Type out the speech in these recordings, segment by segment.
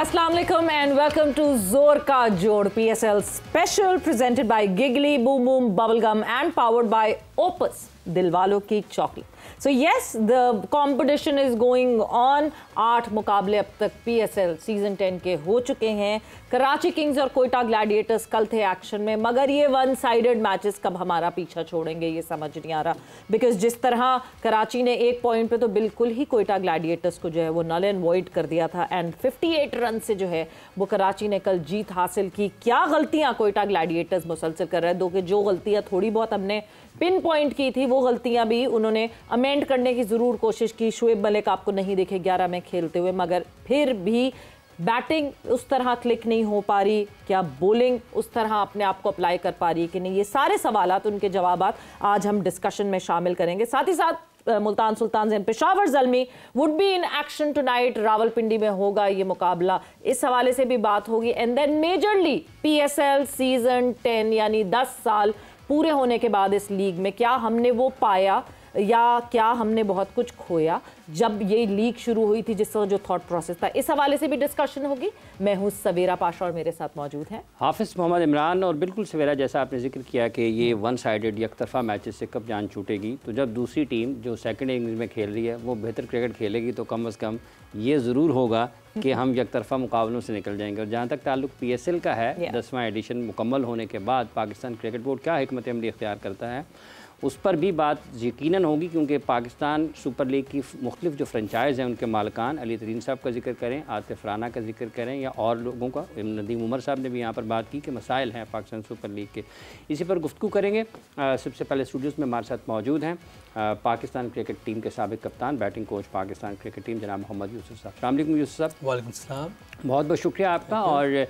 Assalamu alaikum and welcome to Zor Ka Jod PSL special presented by Giggly Boom Boom Bubblegum and powered by Opus Dilwalo Ki Chocolate. So yes, the competition is going on. 8 मुकाबले अब तक PSL season 10 के हो चुके हैं. Karachi Kings और Quetta Gladiators कल थे एक्शन में, मगर ये वन साइडेड मैचेस कब हमारा पीछा छोड़ेंगे ये समझ नहीं आ रहा. बिकॉज जिस तरह कराची ने 1 पॉइंट पे तो बिल्कुल ही कोयटा ग्लैडिएटर्स को जो है वो नल एंड वॉइड कर दिया था एंड 58 रन से जो है वो कराची ने कल जीत हासिल की. क्या गलतियां कोयटा ग्लैडिएटर्स मुसलसल कर रहे हैं, दो कि जो गलतियां थोड़ी बहुत हमने पिन पॉइंट की थी वो गलतियां भी उन्होंने अमेंड करने की ज़रूर कोशिश की. शुएब मलिक आपको नहीं देखे 11 में खेलते हुए, मगर फिर भी बैटिंग उस तरह क्लिक नहीं हो पा रही. क्या बॉलिंग उस तरह अपने आप को अप्लाई कर पा रही है कि नहीं, ये सारे सवालात उनके जवाबात आज हम डिस्कशन में शामिल करेंगे. साथ ही साथ Multan Sultan and Peshawar Zalmi would be in action tonight. Rawalpindi में होगा ये मुकाबला, इस हवाले से भी बात होगी. And then majorly PSL season 10 यानी 10 साल पूरे होने के बाद इस लीग में क्या हमने वो पाया या क्या हमने बहुत कुछ खोया जब ये लीग शुरू हुई थी, जिस तरह जो थॉट प्रोसेस था, इस हवाले से भी डिस्कशन होगी. मैं हूँ सवेरा पाशा और मेरे साथ मौजूद हैं हाफिज़ मोहम्मद इमरान. और बिल्कुल सवेरा, जैसा आपने जिक्र किया कि ये वन साइडेड यकतरफा मैचेस से कब जान छूटेगी, तो जब दूसरी टीम जो सेकंड इनिंग्स में खेल रही है वो बेहतर क्रिकेट खेलेगी तो कम अज़ कम ये ज़रूर होगा कि हम यकतरफा मुकाबलों से निकल जाएंगे. और जहाँ तक ताल्लुक PSL का है, 10वां एडिशन मुकम्मल होने के बाद पाकिस्तान क्रिकेट बोर्ड क्या हिकमत अमली इख्तियार करता है उस पर भी बात यकीनन होगी, क्योंकि पाकिस्तान सुपर लीग की मुख्तलिफ जो फ्रेंचाइज़ हैं उनके मालिकान, अली तरीन साहब का जिक्र करें, आतिफ राना का जिक्र करें या और लोगों का, नदीम उमर साहब ने भी यहाँ पर बात की कि मसाइल हैं पाकिस्तान सुपर लीग के. इसी पर गुफ्तगू करेंगे. सबसे पहले स्टूडियोज़ में हमारे साथ मौजूद हैं पाकिस्तान क्रिकेट टीम के साबिक कप्तान, batting coach Pakistan cricket team, जनाब मोहम्मद यूसुफ साहब. अस्सलाम वालेकुम यूसुफ साहब. वालेकुम सलाम. बहुत बहुत शुक्रिया आपका. और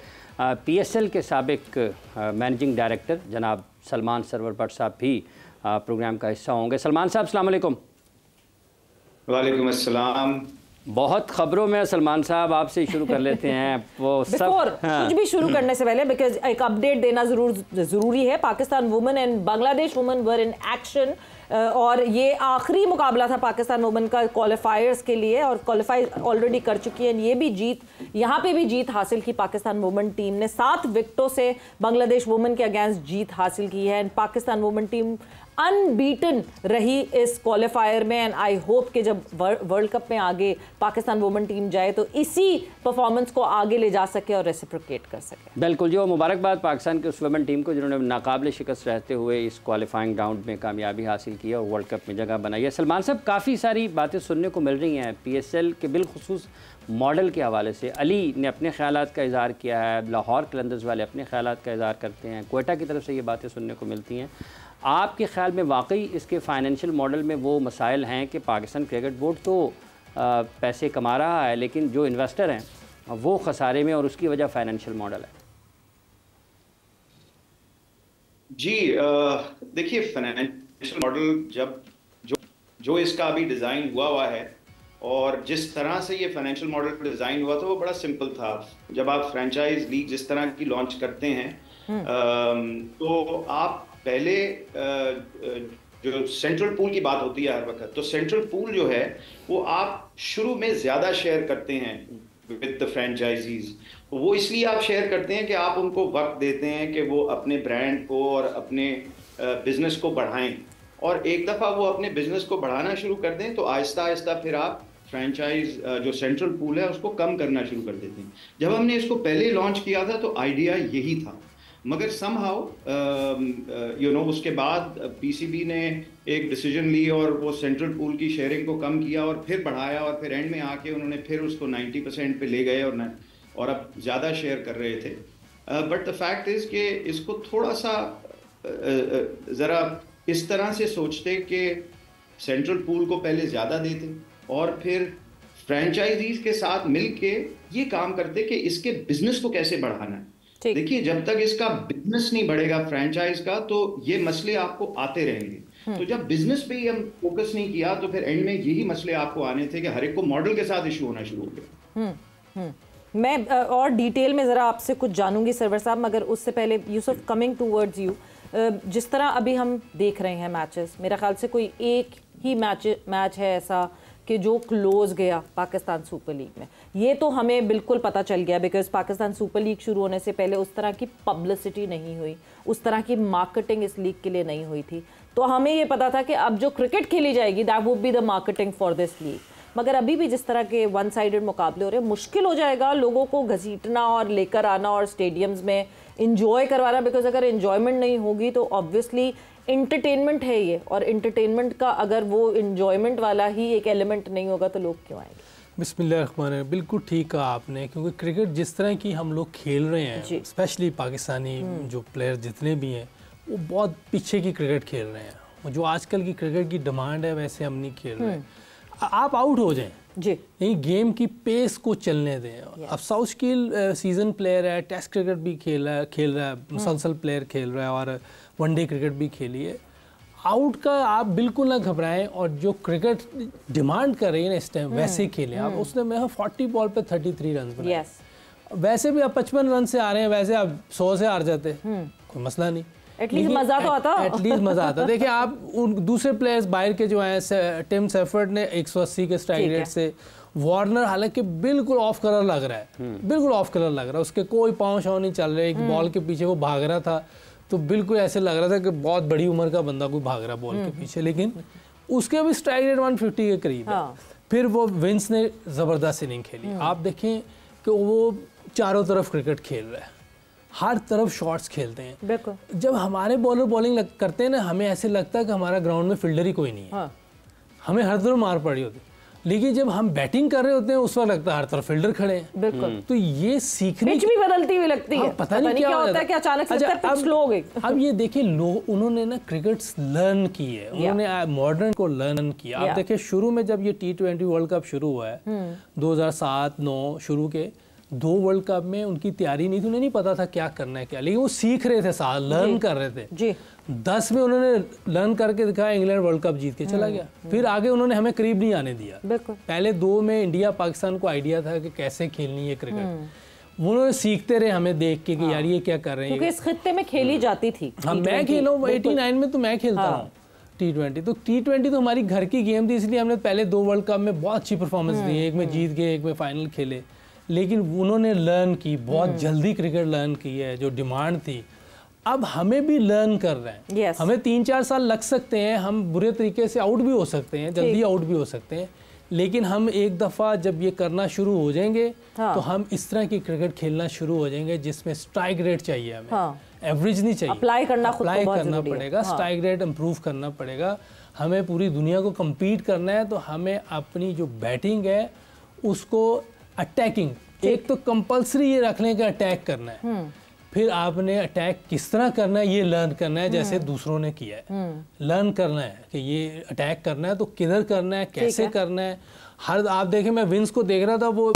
PSL के साबिक मैनेजिंग डायरेक्टर जनाब सलमान सरवर भट्ट साहब भी प्रोग्राम का हिस्सा होंगे. सलमान साहब अस्सलाम वालेकुम. वालेकुम अस्सलाम. बहुत खबरों में सलमान साहब आपसे शुरू कर लेते हैं वो सब. कुछ भी शुरू करने से पहले बिकॉज एक अपडेट देना ज़रूरी है. Pakistan women and Bangladesh women were in action और ये आखिरी मुकाबला था पाकिस्तान वुमेन का क्वालिफायर्स के लिए और क्वालिफाई ऑलरेडी कर चुकी है. ये भी जीत, यहाँ पे भी जीत हासिल की पाकिस्तान वुमेन टीम ने. 7 विकेटों से बांग्लादेश वुमेन के अगेंस्ट जीत हासिल की है and Pakistan women team unbeaten रही इस क्वालिफायर में. एंड आई होप कि जब वर्ल्ड कप में आगे पाकिस्तान वुमेन टीम जाए तो इसी परफॉर्मेंस को आगे ले जा सके और रेसिप्रोकेट कर सके. बिल्कुल जी. और मुबारकबाद पाकिस्तान की उस वुमेन टीम को जिन्होंने नाकाबिल शिकस्त रहते हुए इस क्वालिफाइंग राउंड में कामयाबी हासिल की और वर्ल्ड कप में जगह बनाई है. सलमान साहब, काफ़ी सारी बातें सुनने को मिल रही हैं PSL के बिलखुसूस मॉडल के हवाले से. अली ने अपने ख्यालात का इज़हार किया है, लाहौर कलंदर्स वाले अपने ख्यालात का इज़हार करते हैं, कोयटा की तरफ से ये बातें सुनने को मिलती हैं. आपके ख्याल में वाकई इसके फाइनेंशियल मॉडल में वो मसाइल हैं कि पाकिस्तान क्रिकेट बोर्ड तो पैसे कमा रहा है लेकिन जो इन्वेस्टर हैं वो खसारे में और उसकी वजह फाइनेंशियल मॉडल है? जी देखिए, फाइनेंशियल मॉडल जो इसका अभी डिज़ाइन हुआ है और जिस तरह से ये फाइनेंशियल मॉडल डिज़ाइन हुआ था वो बड़ा सिंपल था. जब आप फ्रेंचाइज लीग जिस तरह की लॉन्च करते हैं तो आप पहले जो सेंट्रल पूल की बात होती है हर वक्त, तो सेंट्रल पूल जो है वो आप शुरू में ज़्यादा शेयर करते हैं विद द फ्रेंचाइजीज. वो इसलिए आप शेयर करते हैं कि आप उनको वक्त देते हैं कि वो अपने ब्रांड को और अपने बिजनेस को बढ़ाएं, और एक दफ़ा वो अपने बिजनेस को बढ़ाना शुरू कर दें तो आहिस्ता आहिस्ता फिर आप फ्रेंचाइज जो सेंट्रल पूल है उसको कम करना शुरू कर देते हैं. जब हमने इसको पहले लॉन्च किया था तो आइडिया यही था, मगर समहाउ उसके बाद PCB ने एक डिसीजन ली और वो सेंट्रल पूल की शेयरिंग को कम किया और फिर बढ़ाया और फिर एंड में आके उन्होंने फिर उसको 90% पे ले गए और अब ज़्यादा शेयर कर रहे थे. बट द फैक्ट इज़ कि इसको थोड़ा सा ज़रा इस तरह से सोचते कि सेंट्रल पूल को पहले ज़्यादा देते और फिर फ्रेंचाइजीज के साथ मिल के ये काम करते कि इसके बिजनेस को कैसे बढ़ाना है. देखिए, जब तक इसका बिजनेस नहीं बढ़ेगा फ्रेंचाइज का तो ये मसले आपको आते रहेंगे. तो जब बिजनेस पे ही हम फोकस नहीं किया तो फिर एंड में यही मसले आपको आने थे कि हर एक को मॉडल के साथ इशू होना शुरू हो गया. मैं और डिटेल में ज़रा आपसे कुछ जानूंगी सरवर साहब, मगर उससे पहले यूसुफ, कमिंग टूवर्ड्स यू, जिस तरह अभी हम देख रहे हैं मैचेस, मेरा ख्याल से कोई एक ही मैच है ऐसा कि जो क्लोज गया पाकिस्तान सुपर लीग में, ये तो हमें बिल्कुल पता चल गया, बिकॉज पाकिस्तान सुपर लीग शुरू होने से पहले उस तरह की पब्लिसिटी नहीं हुई, उस तरह की मार्केटिंग इस लीग के लिए नहीं हुई थी। तो हमें ये पता था कि अब जो क्रिकेट खेली जाएगी that would be the marketing for this league. मगर अभी भी जिस तरह के वन साइडेड मुकाबले हो रहे हैं, मुश्किल हो जाएगा लोगों को घसीटना और लेकर आना और स्टेडियम्स में इंजॉय करवाना, बिकॉज अगर इंजॉयमेंट नहीं होगी तो ऑब्वियसली इंटरटेनमेंट है ये, और इंटरटेनमेंट का अगर वो इंजॉयमेंट वाला ही एक एलिमेंट नहीं होगा तो लोग क्यों आएंगे। बिस्मिल्लाह, बिल्कुल ठीक कहा आपने, क्योंकि क्रिकेट जिस तरह की हम लोग खेल रहे हैं, स्पेशली पाकिस्तानी जो प्लेयर जितने भी हैं वो बहुत पीछे की क्रिकेट खेल रहे हैं। जो आजकल की क्रिकेट की डिमांड है वैसे हम नहीं खेल रहे हैं। आप आउट हो जाएं जी, नहीं, गेम की पेस को चलने दें। अब साउथ कील सीजन प्लेयर है, टेस्ट क्रिकेट भी खेल रहा है, मुसलसल प्लेयर खेल रहा है और वनडे क्रिकेट भी खेली है। आउट का आप बिल्कुल ना घबराएं, और जो क्रिकेट डिमांड कर रही है ना इस टाइम वैसे खेलें आप। उसने मैं 40 बॉल पे 33 रन बनाए। वैसे भी आप 55 रन से आ रहे हैं, वैसे आप 100 से हार जाते, कोई मसला नहीं, एटलीस्ट मजा तो आता। एटलीस्ट मजा आता। देखिए आप उन दूसरे प्लेयर्स बाहर के जो हैं, टिम सेफर्ड ने 180 के स्ट्राइक रेट से, वार्नर हालांकि बिल्कुल ऑफ कलर लग रहा है, बिल्कुल ऑफ कलर लग रहा है, उसके कोई पाँव शाँव नहीं चल रहे, एक बॉल के पीछे वो भाग रहा था तो बिल्कुल ऐसे लग रहा था कि बहुत बड़ी उम्र का बंदा कोई भाग रहा है बॉल के पीछे, लेकिन उसके भी स्ट्राइक रेट 150 के करीब है। फिर वो विंस ने ज़बरदस्त इनिंग खेली। आप देखें कि वो चारों तरफ क्रिकेट खेल रहा है, हर तरफ शॉट्स खेलते हैं। बिल्कुल। जब हमारे बॉलर बॉलिंग करते हैं ना, हमें ऐसे लगता है कि हमारा ग्राउंड में फील्डर ही कोई नहीं है। हमें हर तरफ मार पड़ी होती, लेकिन जब हम बैटिंग कर रहे होते हैं उस वक्त लगता है हर तरफ फील्डर खड़े हैं। बिल्कुल। तो ये सीखने पिच भी बदलती हुई लगती है, पता नहीं क्या होता है कि अचानक से पिच स्लो हो गई। अब ये देखिए, लोग उन्होंने ना क्रिकेट लर्न की है, उन्होंने मॉडर्न को लर्न किया। आप देखिए शुरू में जब ये T20 वर्ल्ड कप शुरू हुआ है 2007-9 शुरू के 2 वर्ल्ड कप में उनकी तैयारी नहीं थी, उन्हें नहीं पता था क्या करना है क्या, लेकिन वो सीख रहे थे, साथ लर्न कर रहे थे जी। 10 में उन्होंने लर्न करके दिखाया, इंग्लैंड वर्ल्ड कप जीत के चला गया। फिर आगे उन्होंने हमें करीब नहीं आने दिया। पहले 2 में इंडिया पाकिस्तान को आइडिया था कि कैसे खेलनी है क्रिकेट, उन्होंने सीखते रहे हमें देख के कि यार ये क्या कर रहे हैं, क्योंकि इस खित्ते में खेली जाती थी। मैं खेला हूँ 89 में, तो मैं खेलता हूँ T20। तो T20 तो हमारी घर की गेम थी, इसलिए हमने पहले 2 वर्ल्ड कप में बहुत अच्छी परफॉर्मेंस दी, एक में जीत गए, एक में फाइनल खेले। लेकिन उन्होंने लर्न की, बहुत जल्दी क्रिकेट लर्न की है, जो डिमांड थी। अब हमें भी लर्न कर रहे हैं। हमें 3-4 साल लग सकते हैं, हम बुरे तरीके से आउट भी हो सकते हैं, जल्दी आउट भी हो सकते हैं, लेकिन हम एक दफ़ा जब ये करना शुरू हो जाएंगे तो हम इस तरह की क्रिकेट खेलना शुरू हो जाएंगे जिसमें स्ट्राइक रेट चाहिए हमें, एवरेज नहीं चाहिए। अप्लाई करना पड़ेगा, स्ट्राइक रेट इम्प्रूव करना पड़ेगा। हमें पूरी दुनिया को कम्पीट करना है, तो हमें अपनी जो बैटिंग है उसको अटैकिंग, एक तो कंपलसरी ये रख लें कि अटैक करना है, फिर आपने अटैक किस तरह करना है ये लर्न करना है, जैसे दूसरों ने किया है। लर्न करना है कि ये अटैक करना है तो किधर करना है, कैसे करना है। हर आप देखें, मैं विंस को देख रहा था, वो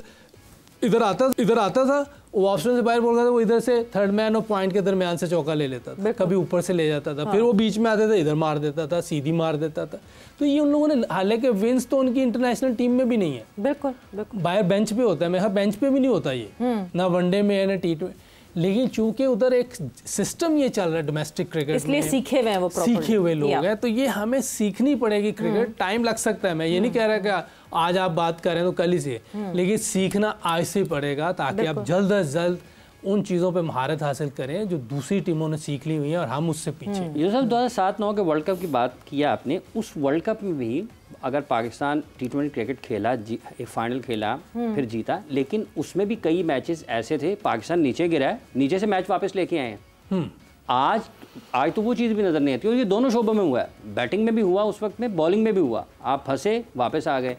इधर आता था, वो ऑप्शन से बाहर बोल रहा था, वो इधर से थर्ड मैन और पॉइंट के दरमियान से चौका ले लेता था, कभी ऊपर से ले जाता था, फिर वो बीच में आते थे, इधर मार देता था, सीधी मार देता था। तो ये उन लोगों ने, हालांकि विंस तो उनकी इंटरनेशनल टीम में भी नहीं है, बिल्कुल बाहर बेंच पे होता है, मैं बेंच पे भी नहीं होता ये, ना वनडे में है ना T20, लेकिन चूंकि उधर एक सिस्टम ये चल रहा है डोमेस्टिक क्रिकेट, इसलिए सीखे हुए हैं, वो सीखे हुए लोग हैं, तो ये हमें सीखनी पड़ेगी क्रिकेट। टाइम लग सकता है, मैं ये नहीं कह रहा कि आज आप बात कर रहे हैं तो कल ही से, लेकिन सीखना आज से पड़ेगा, ताकि आप जल्द अज जल्द उन चीज़ों पे महारत हासिल करें जो दूसरी टीमों ने सीख ली हुई है और हम उससे पीछे। ये सब 2007-9 के वर्ल्ड कप की बात किया आपने, उस वर्ल्ड कप में भी अगर पाकिस्तान T20 क्रिकेट खेला, एक फाइनल खेला, फिर जीता, लेकिन उसमें भी कई मैचेस ऐसे थे पाकिस्तान नीचे गिरा है, नीचे से मैच वापस लेके आए हैं। आज तो वो चीज़ भी नज़र नहीं आती, और ये दोनों शोबों में हुआ है, बैटिंग में भी हुआ उस वक्त में, बॉलिंग में भी हुआ। आप फंसे, वापस आ गए,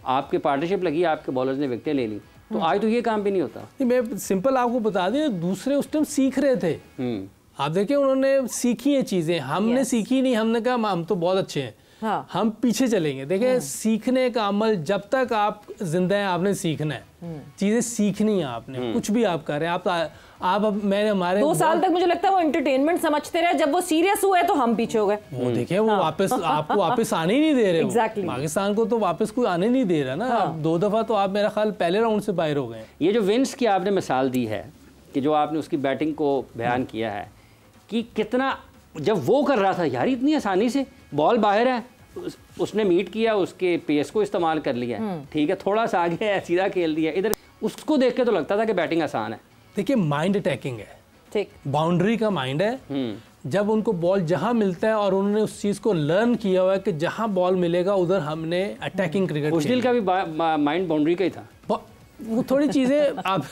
आपके पार्टनरशिप लगी, आपके बॉलर्स ने विकेटें ले ली। तो आज तो ये काम भी नहीं होता। मैं सिंपल आपको बता दें, दूसरे उस टाइम सीख रहे थे। आप देखिए, उन्होंने सीखी है चीज़ें, हमने सीखी नहीं, हमने कहा हम तो बहुत अच्छे हैं, हम पीछे चलेंगे। देखिए, सीखने का अमल, जब तक आप जिंदा हैं आपने सीखना है, चीज़ें सीखनी है आपने, कुछ भी आप कर रहे हैं। आप मैंने हमारे 2 साल तक मुझे लगता है वो एंटरटेनमेंट समझते रहे, जब वो सीरियस हुए तो हम पीछे हो गए। वो देखिए, वो वापस आपको वापस आने ही नहीं दे रहे। पाकिस्तान को तो वापस कोई आने नहीं दे रहा ना। 2 दफ़ा तो आप मेरा ख्याल पहले राउंड से बाहर हो गए। ये जो विंस की आपने मिसाल दी है, कि जो आपने उसकी बैटिंग को बयान किया है कि कितना, जब वो कर रहा था यार इतनी आसानी से, बॉल बाहर है, उसने मीट किया, उसके पेस को इस्तेमाल कर लिया, ठीक है, थोड़ा सा आगे सीधा खेल दिया, इधर उसको देख के तो लगता था कि बैटिंग आसान है। देखिए माइंड अटैकिंग है, ठीक, बाउंड्री का माइंड है। जब उनको बॉल जहां मिलता है और उन्होंने उस चीज को लर्न किया हुआ है कि जहां बॉल मिलेगा उधर हमने अटैकिंग क्रिकेट। खुशदिल का भी माइंड बाउंड्री का ही था, वो थोड़ी चीजें आप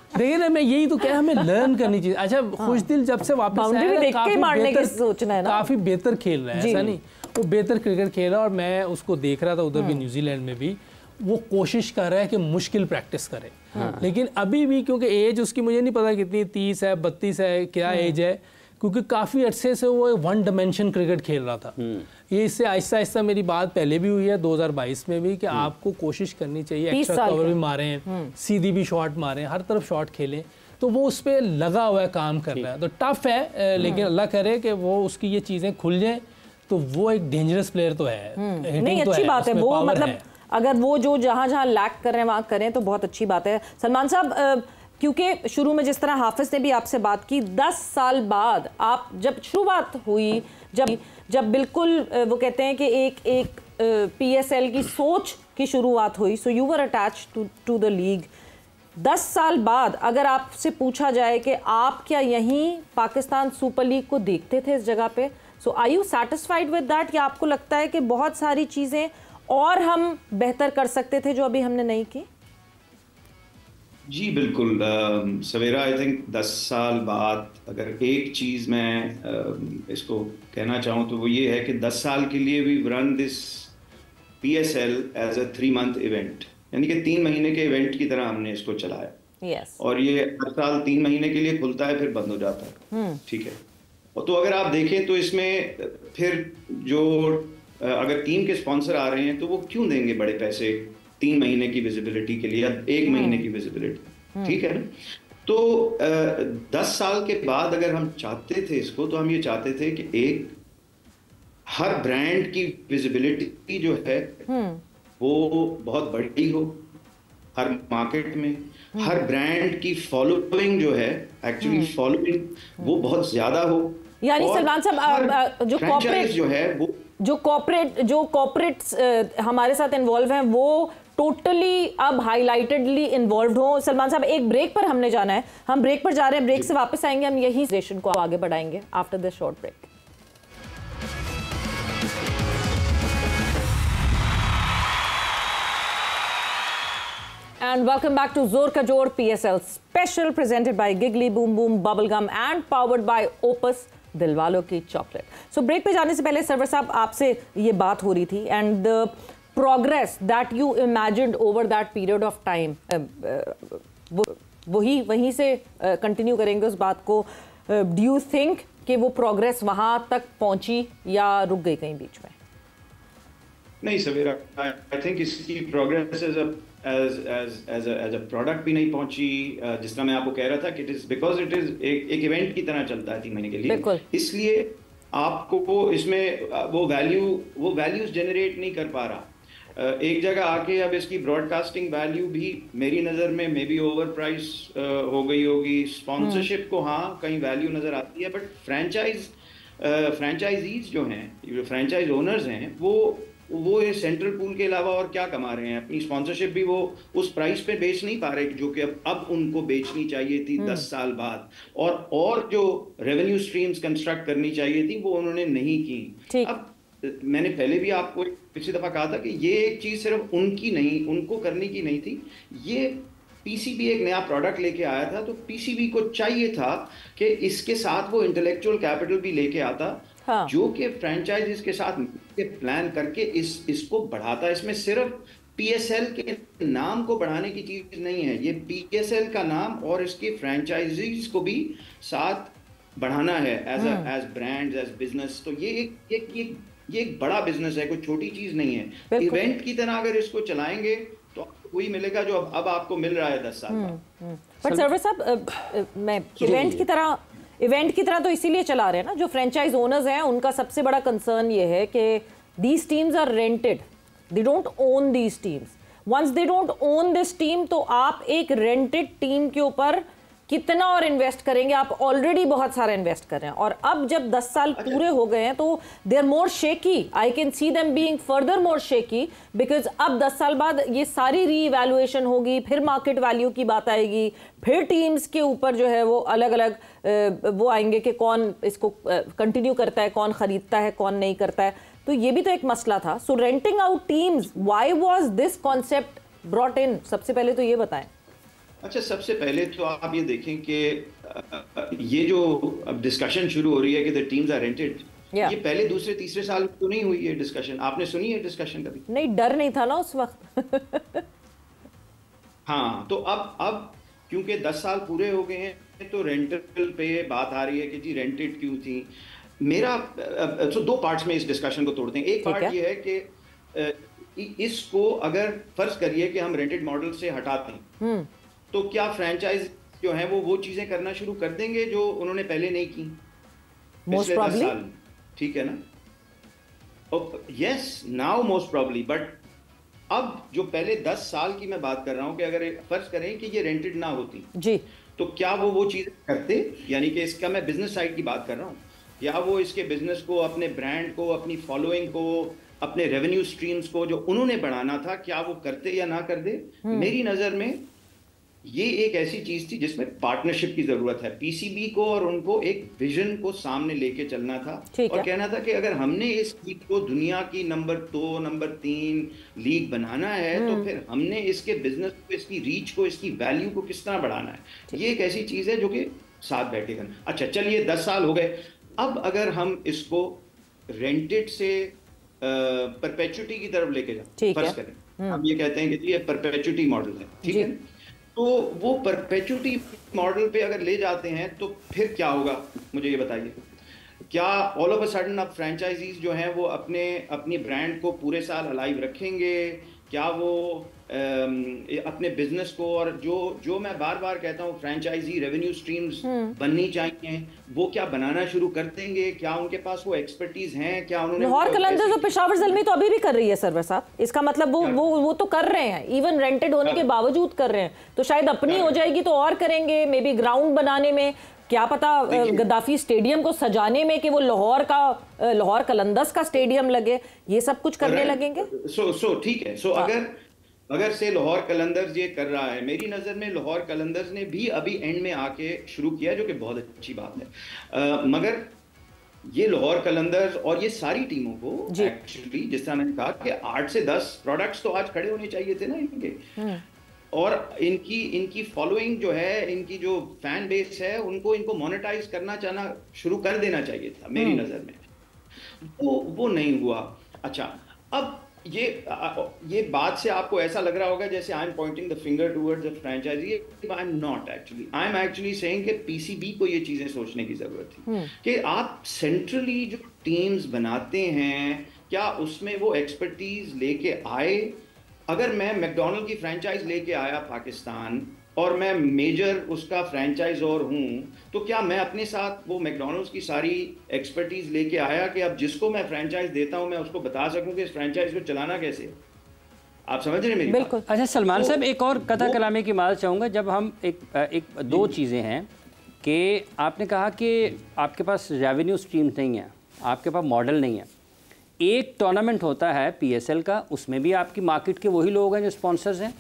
देखिए ना, मैं यही तो कह, हमें लर्न करनी चाहिए। अच्छा, खुशदिल जब से वापस आया काफी बेहतर खेल रहा है, ऐसा नहीं, वो बेहतर क्रिकेट खेल रहा है। और मैं उसको देख रहा था उधर भी, न्यूजीलैंड में भी वो कोशिश कर रहा है कि मुश्किल प्रैक्टिस करे। लेकिन अभी भी क्योंकि एज उसकी मुझे नहीं पता कितनी, 30 है 32 है, क्या एज है, क्योंकि काफ़ी अरसे से वो वन डायमेंशन क्रिकेट खेल रहा था। ये इससे आहिस्ता आहिस्ता, मेरी बात पहले भी हुई है 2022 में भी, कि आपको कोशिश करनी चाहिए, एक्स्ट्रा कवर भी मारे हैं, सीधी भी शॉट मारे हैं, हर तरफ शॉट खेलें, तो वो उस पर लगा हुआ है, काम कर रहा है। तो टफ है, लेकिन अल्लाह करे कि वो उसकी ये चीज़ें खुल जाएँ, तो वो एक डेंजरस प्लेयर तो है। नहीं, अच्छी बात है वो, मतलब अगर वो जो जहाँ लैक कर रहे हैं वहाँ करें तो बहुत अच्छी बात है। सलमान साहब, क्योंकि शुरू में जिस तरह हाफिज ने भी आपसे बात की, 10 साल बाद आप जब शुरुआत हुई, जब बिल्कुल वो कहते हैं कि एक PSL की सोच की शुरुआत हुई, so you were attached to the league. 10 साल बाद अगर आपसे पूछा जाए कि आप क्या यहीं पाकिस्तान सुपर लीग को देखते थे इस जगह पे, so are you satisfied with that, या आपको लगता है कि बहुत सारी चीज़ें और हम बेहतर कर सकते थे जो अभी हमने नहीं की? जी बिल्कुल सवेरा, आई थिंक 10 साल बाद अगर एक चीज़ मैं इसको कहना चाहूँ तो वो ये है कि 10 साल के लिए we run this PSL as a 3 month event, यानी कि 3 महीने के इवेंट की तरह हमने इसको चलाया। yes. और ये हर साल 3 महीने के लिए खुलता है, फिर बंद हो जाता है, ठीक है। और तो अगर आप देखें तो इसमें फिर जो अगर टीम के स्पॉन्सर आ रहे हैं तो वो क्यों देंगे बड़े पैसे 3 महीने की विजिबिलिटी के लिए या 1 महीने की विजिबिलिटी, ठीक है ना। तो 10 साल के बाद अगर हम चाहते थे इसको, तो हम ये चाहते थे कि एक हर ब्रांड की विजिबिलिटी जो है वो बहुत बड़ी हो हर मार्केट में, हर ब्रांड की फॉलोइंग जो है, एक्चुअली फॉलोइंग वो बहुत ज्यादा हो। यानी सलमान साहब, जो कॉर्पोरेट जो है वो जो कॉर्पोरेट्स हमारे साथ इन्वॉल्व हैं वो टोटली अब हाईलाइटेडली इन्वॉल्व हो। सलमान साहब, एक ब्रेक पर हमने जाना है, हम ब्रेक पर जा रहे हैं, ब्रेक से वापस आएंगे, हम यही सेशन को आगे बढ़ाएंगे after this short break. And welcome back to Zor Ka Jod PSL special presented by Giggly Boom Boom Bubblegum and powered by Opus दिलवालों की चॉकलेट। सो ब्रेक पे जाने से पहले सरवर साहब आपसे ये बात हो रही थी, and the progress that you imagined over that period of time, वहीं से कंटिन्यू करेंगे उस बात को। डू यू थिंक कि वो प्रोग्रेस वहां तक पहुंची या रुक गई कहीं बीच में? नहीं सवेरा, आई थिंक इसकी प्रोग्रेस एज अ प्रोडक्ट भी नहीं पहुंची। जिस तरह मैं आपको कह रहा था कि it is because it is एक इवेंट की तरह चलता है 3 महीने के लिए, इसलिए आपको वो इसमें वो वैल्यूज जनरेट नहीं कर पा रहा। एक जगह आके अब इसकी ब्रॉडकास्टिंग वैल्यू भी मेरी नज़र में मे बी ओवर प्राइस हो गई होगी। स्पॉन्सरशिप को हाँ कहीं वैल्यू नज़र आती है, बट फ्रेंचाइजीज जो हैं, जो फ्रेंचाइज ओनर्स हैं, वो ये सेंट्रल पूल के अलावा और क्या कमा रहे हैं? अपनी स्पॉन्सरशिप भी वो उस प्राइस पे बेच नहीं पा रहे जो कि अब उनको बेचनी चाहिए थी 10 साल बाद, और जो रेवेन्यू स्ट्रीम्स कंस्ट्रक्ट करनी चाहिए थी वो उन्होंने नहीं की। अब मैंने पहले भी आपको पिछली दफा कहा था कि ये एक चीज सिर्फ उनको करने की नहीं थी। ये PCB एक नया प्रोडक्ट लेके आया था, तो PCB को चाहिए था कि इसके साथ वो इंटेलेक्चुअल कैपिटल भी लेके आता, हाँ। जो कि फ्रेंचाइजीज के साथ प्लान करके इसको बढ़ाता। इसमें सिर्फ PSL के नाम को बढ़ाने की चीज नहीं है, ये PSL का नाम और इसके फ्रेंचाइजीज को भी साथ बढ़ाना है एज ब्रांड्स, एज बिजनेस। तो ये एक बड़ा बिजनेस है, कोई छोटी चीज नहीं है। इवेंट की तरह अगर इसको चलाएंगे तो आपको वही मिलेगा जो अब आपको मिल रहा है 10 साल बाद। बट सर्वर साहब, मैं इवेंट की तरह तो इसीलिए चला रहे हैं ना, जो फ्रेंचाइज ओनर्स हैं उनका सबसे बड़ा कंसर्न ये है कि these teams are rented, they don't own these teams. Once they don't own this team, तो आप एक रेंटेड टीम के ऊपर कितना और इन्वेस्ट करेंगे? आप ऑलरेडी बहुत सारा इन्वेस्ट कर रहे हैं और अब जब 10 साल पूरे हो गए हैं तो they are more shaky. I can see them being further more shaky because अब 10 साल बाद ये सारी रीइवैल्यूएशन होगी, फिर मार्केट वैल्यू की बात आएगी, फिर टीम्स के ऊपर जो है वो अलग अलग वो आएंगे कि कौन इसको कंटिन्यू करता है, कौन खरीदता है, कौन नहीं करता है. तो ये भी तो एक मसला था. So renting out teams, why was this concept brought in? सबसे पहले तो ये बताएं. अच्छा, सबसे पहले तो आप ये देखें कि ये जो अब डिस्कशन शुरू हो रही है कि द टीम्स आर रेंटेड, ये पहले दूसरे तीसरे साल तो नहीं हुई है डिस्कशन. आपने सुनी है डिस्कशन कभी? नहीं, डर नहीं था ना उस वक्त. हाँ, तो अब क्योंकि 10 साल पूरे हो गए हैं तो रेंटल पे बात आ रही है कि जी रेंटेड क्यों थी. मेरा तो दो पार्ट्स में इस डिस्कशन को तोड़ते हैं. एक पार्ट ये है कि इसको अगर फर्ज करिए कि हम रेंटेड मॉडल से हटाते हैं तो क्या फ्रेंचाइज जो है वो चीजें करना शुरू कर देंगे जो उन्होंने पहले नहीं की पिछले 10 साल. ठीक है ना? Yes, now most probably. But अब जो पहले 10 साल की मैं बात कर रहा हूं कि अगर फर्ज करें कि ये रेंटेड ना होती जी, तो क्या वो चीजें करते? यानी कि इसका मैं बिजनेस साइड की बात कर रहा हूं. या वो इसके बिजनेस को, अपने ब्रांड को, अपनी फॉलोइंग को, अपने रेवेन्यू स्ट्रीम्स को जो उन्होंने बढ़ाना था, क्या वो करते या ना कर दे? मेरी नजर में ये एक ऐसी चीज थी जिसमें पार्टनरशिप की जरूरत है. पीसीबी को और उनको एक विजन को सामने लेके चलना था और कहना था कि अगर हमने इस लीग को दुनिया की नंबर 2, नंबर 3 लीग बनाना है तो फिर हमने इसके बिजनेस को, इसकी रीच को, इसकी वैल्यू को किस तरह बढ़ाना है. ये एक ऐसी चीज है जो कि साथ बैठेगा. अच्छा, चलिए 10 साल हो गए. अब अगर हम इसको रेंटेड से परपेचुटी की तरफ लेके जाए, फर्ज करें हम ये कहते हैं कि ये परपेचुटी मॉडल है, ठीक है, तो वो परपेचुटी मॉडल पे अगर ले जाते हैं तो फिर क्या होगा, मुझे ये बताइए. क्या ऑल ऑफ अ सडन अब फ्रेंचाइजीज जो हैं वो अपनी ब्रांड को पूरे साल अलाइव रखेंगे? क्या वो अपने बिजनेस को, और जो मैं बार बार कहता हूँ फ्रेंचाइजी रेवेन्यू स्ट्रीम्स बननी चाहिए, वो क्या बनाना शुरू कर देंगे? क्या उनके पास वो एक्सपर्टीज हैं? क्या उन्होंने लाहौर कलंदर्स और पेशावर ज़ल्मी तो अभी भी कर रही है सरवर साहब. इसका मतलब वो तो कर रहे हैं, इवन रेंटेड होने के बावजूद कर रहे हैं. तो शायद अपनी हो जाएगी तो और करेंगे, मे बी ग्राउंड बनाने में, क्या पता गद्दाफी स्टेडियम को सजाने में कि वो लाहौर कलंदर्स का स्टेडियम लगे, ये सब कुछ करने लगेंगे. सो ठीक है. सो अगर से लाहौर कलंदर्स ये कर रहा है, मेरी नज़र में लाहौर कलंदर्स ने भी अभी एंड में आके शुरू किया, जो कि बहुत अच्छी बात है. मगर ये लाहौर कलंदर्स और ये सारी टीमों को एक्चुअली, जिस तरह मैंने कहा कि 8 से 10 प्रोडक्ट्स तो आज खड़े होने चाहिए थे ना इनके, और इनकी फॉलोइंग जो है, इनकी जो फैन बेस है, इनको मोनेटाइज करना शुरू कर देना चाहिए था मेरी नज़र में. वो नहीं हुआ. अच्छा, अब ये बात से आपको ऐसा लग रहा होगा जैसे I am pointing the finger towards the franchisee. I am not actually. I am actually saying कि पीसीबी को ये चीजें सोचने की जरूरत थी कि आप सेंट्रली जो टीम्स बनाते हैं, क्या उसमें वो एक्सपर्टीज लेके आए? अगर मैं मैकडॉनल्ड की फ्रेंचाइज लेके आया पाकिस्तान और मैं मेजर उसका फ्रेंचाइजर हूं, तो क्या मैं अपने साथ वो मैकडॉनल्ड्स की सारी एक्सपर्टीज लेके आया कि अब जिसको मैं फ्रेंचाइज देता हूं मैं उसको बता सकूं कि इस फ्रेंचाइज को चलाना कैसे? आप समझ रहे हैं मेरी बात? अच्छा सलमान साहब, एक और कथा कलामी की मादत चाहूँगा. जब हम दो चीज़ें हैं कि आपने कहा कि आपके पास रेवेन्यू स्ट्रीम नहीं है, आपके पास मॉडल नहीं है. एक टूर्नामेंट होता है PSL का, उसमें भी आपकी मार्केट के वही लोग हैं जो स्पॉन्सर्स हैं.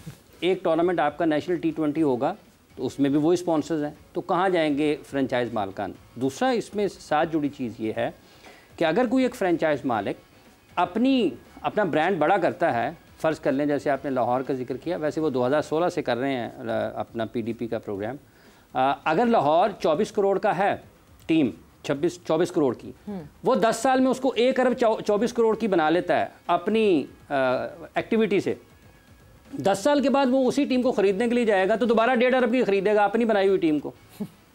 एक टूर्नामेंट आपका नेशनल T20 होगा तो उसमें भी वही स्पॉन्सर्स हैं. तो कहाँ जाएंगे फ्रेंचाइज मालिकान? दूसरा इसमें साथ जुड़ी चीज़ ये है कि अगर कोई एक फ्रेंचाइज मालिक अपना ब्रांड बड़ा करता है, फ़र्ज़ कर लें जैसे आपने लाहौर का जिक्र किया, वैसे वो 2016 से कर रहे हैं अपना PDP का प्रोग्राम. अगर लाहौर 24 करोड़ का है टीम, 24 करोड़ की, वो 10 साल में उसको 1 अरब 24 करोड़ की बना लेता है अपनी एक्टिविटी से. 10 साल के बाद वो उसी टीम को खरीदने के लिए जाएगा तो दोबारा 1.5 अरब की खरीदेगा अपनी बनाई हुई टीम को.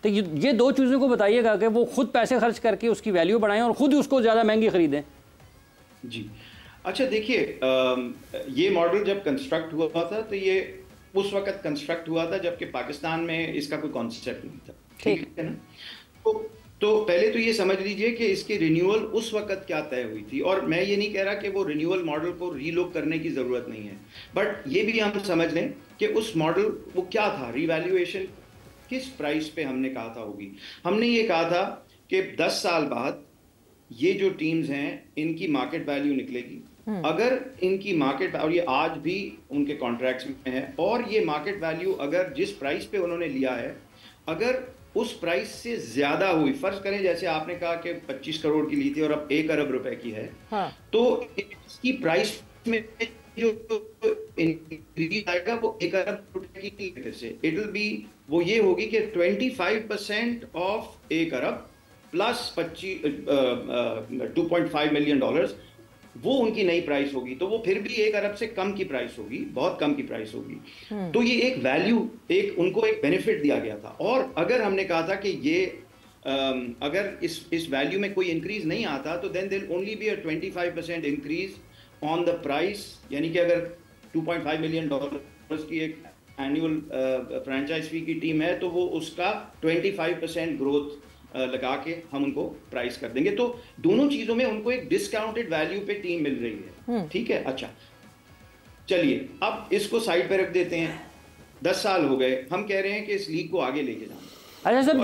तो ये दो चीज़ों को बताइएगा कि वो खुद पैसे खर्च करके उसकी वैल्यू बढ़ाएं और खुद उसको ज़्यादा महंगी खरीदें. जी, अच्छा देखिए, ये मॉडल जब कंस्ट्रक्ट हुआ था तो ये उस वक्त कंस्ट्रक्ट हुआ था जबकि पाकिस्तान में इसका कोई कॉन्सेप्ट नहीं था. ठीक है ना? तो पहले तो ये समझ लीजिए कि इसकी रिन्यूअल उस वक्त क्या तय हुई थी. और मैं ये नहीं कह रहा कि वो रिन्यूअल मॉडल को रीलुक करने की ज़रूरत नहीं है, बट ये भी हम समझ लें कि उस मॉडल वो क्या था, रीवैल्यूएशन किस प्राइस पे हमने कहा था होगी? हमने ये कहा था कि 10 साल बाद ये जो टीम्स हैं इनकी मार्केट वैल्यू निकलेगी। अगर इनकी मार्केट, और ये आज भी उनके कॉन्ट्रैक्ट्स में है, और ये मार्केट वैल्यू अगर जिस प्राइस पे उन्होंने लिया है अगर उस प्राइस से ज्यादा हुई, फर्ज करें जैसे आपने कहा कि 25 करोड़ की ली थी और अब 1 अरब रुपए की है, हाँ। तो इसकी प्राइस में जो इंक्रीज आएगा वो 1 अरब रुपए की वजह से इट विल बी, वो ये होगी कि 25% of 1 Arab plus 2.5 million dollars, वो उनकी नई प्राइस होगी। तो वो फिर भी 1 अरब से कम की प्राइस होगी, बहुत कम की प्राइस होगी। तो ये एक वैल्यू, एक उनको एक बेनिफिट दिया गया था। और अगर हमने कहा था कि ये अगर इस वैल्यू में कोई इंक्रीज नहीं आता तो then there only be a 25% increase on the price, यानी कि अगर 2.5 मिलियन डॉलर्स की एक एनुअल फ्रेंचाइज फी की टीम है तो वो उसका 25% ग्रोथ लगा के हम उनको प्राइस कर देंगे। तो दोनों चीजों में उनको एक डिस्काउंटेड वैल्यू पे टीम मिल रही है। ठीक है, अच्छा चलिए अब इसको साइड पे रख देते हैं। 10 साल हो गए, हम कह रहे हैं कि इस लीग को आगे लेके जाना। अच्छा सर,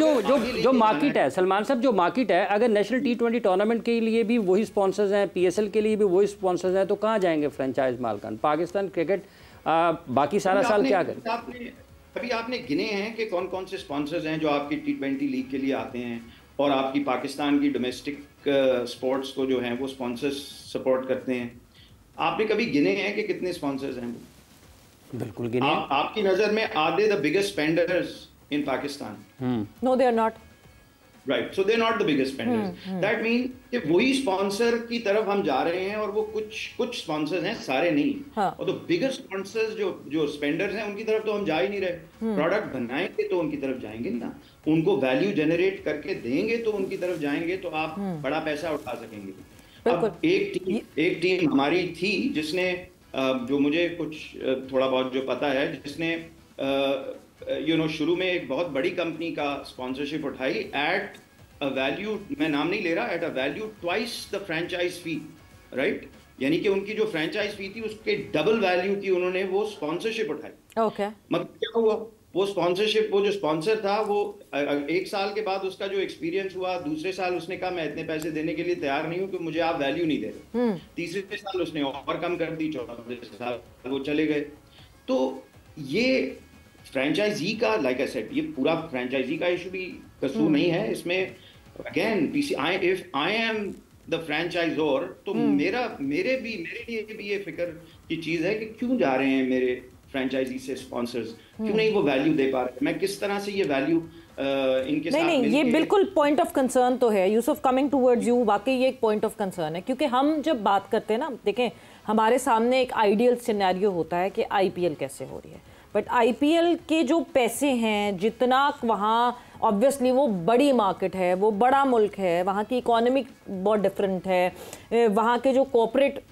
जो मार्केट है सलमान साहब, जो मार्केट है, अगर नेशनल T20 टूर्नामेंट के लिए भी वही स्पॉन्सर्स हैं, PSL के लिए भी वही स्पॉन्सर्स हैं, तो कहाँ जाएंगे फ्रेंचाइज मालकान? पाकिस्तान क्रिकेट बाकी सारा साल क्या करें? अभी आपने गिने हैं कि कौन कौन से स्पॉन्सर्स हैं जो आपकी T20 लीग के लिए आते हैं और आपकी पाकिस्तान की डोमेस्टिक स्पोर्ट्स को जो हैं वो स्पॉन्सर्स सपोर्ट करते हैं। आपने कभी गिने हैं कि कितने स्पॉन्सर्स हैं? बिल्कुल गिने। आपकी नजर में are they the biggest spenders in Pakistan? No, they are not. Right, so they're not the biggest spenders. That means कि वही स्पॉन्सर की तरफ हम जा रहे हैं और वो कुछ स्पॉन्सर्स हैं, सारे नहीं। हाँ। और तो बिगर स्पॉन्सर्स जो स्पेंडर्स हैं उनकी तरफ तो हम जा ही नहीं रहे। प्रोडक्ट बनाएंगे तो उनकी तरफ जाएंगे ना, उनको वैल्यू जनरेट करके देंगे तो उनकी तरफ जाएंगे, तो आप बड़ा पैसा उठा सकेंगे। अब एक टीम हमारी थी जिसने, जो मुझे कुछ थोड़ा बहुत जो पता है, जिसने शुरू में एक बहुत बड़ी कंपनी का स्पॉन्सरशिप उठाई एट अ वैल्यू, मैं नाम नहीं ले रहा, at a value twice the franchise fee, right? यानी कि उनकी जो फ्रेंचाइज फी थी उसके डबल वैल्यू की उन्होंने वो स्पॉन्सरशिप उठाई। ओके। मतलब क्या हुआ, वो स्पॉन्सरशिप, वो जो स्पॉन्सर था वो 1 साल के बाद उसका जो एक्सपीरियंस हुआ, दूसरे साल उसने कहा मैं इतने पैसे देने के लिए तैयार नहीं हूँ कि मुझे आप वैल्यू नहीं दे रहे। तीसरे साल उसने और कम कर दी, चौथे साल वो चले गए। तो ये फ्रेंचाइजी का, लाइक आई सेड, ये पूरा फ्रेंचाइजी का इशू भी कसूर नहीं है इसमें। Again if I am the franchisor, तो मेरे लिए भी ये फिक्र की चीज है कि क्यों जा रहे हैं मेरे फ्रेंचाइजी से स्पॉन्सर्स, क्यों नहीं वो वैल्यू दे पा रहे, मैं किस तरह से ये वैल्यू इनके साथ नहीं, ये बिल्कुल पॉइंट ऑफ कंसर्न तो है यूसुफ, कमिंग टूवर्ड्स यू, वाकई ये एक पॉइंट ऑफ कंसर्न है। क्योंकि हम जब बात करते हैं ना, देखें हमारे सामने एक आइडियल सिनेरियो होता है कि IPL कैसे हो रही है, बट IPL के जो पैसे हैं, जितना वहाँ ऑब्वियसली वो बड़ी मार्केट है, वो बड़ा मुल्क है, वहाँ की इकोनॉमी बहुत डिफरेंट है, वहाँ के जो कॉर्पोरेट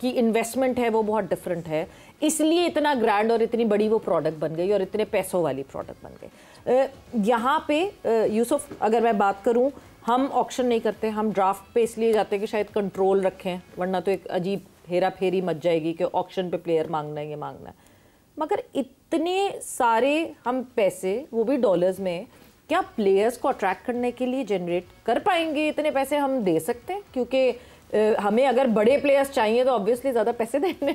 की इन्वेस्टमेंट है वो बहुत डिफरेंट है, इसलिए इतना ग्रैंड और इतनी बड़ी वो प्रोडक्ट बन गई और इतने पैसों वाली प्रोडक्ट बन गई। यहाँ पे यूसुफ, अगर मैं बात करूँ, हम ऑक्शन नहीं करते, हम ड्राफ्ट पे इसलिए जाते हैं कि शायद कंट्रोल रखें, वरना तो एक अजीब हेरा फेरी मच जाएगी कि ऑक्शन पे प्लेयर मांगना है, ये मांगना है। मगर इतने सारे हम पैसे, वो भी डॉलर्स में, क्या प्लेयर्स को अट्रैक्ट करने के लिए जनरेट कर पाएंगे? इतने पैसे हम दे सकते हैं? क्योंकि हमें अगर बड़े प्लेयर्स चाहिए तो ऑब्वियसली ज़्यादा पैसे देने।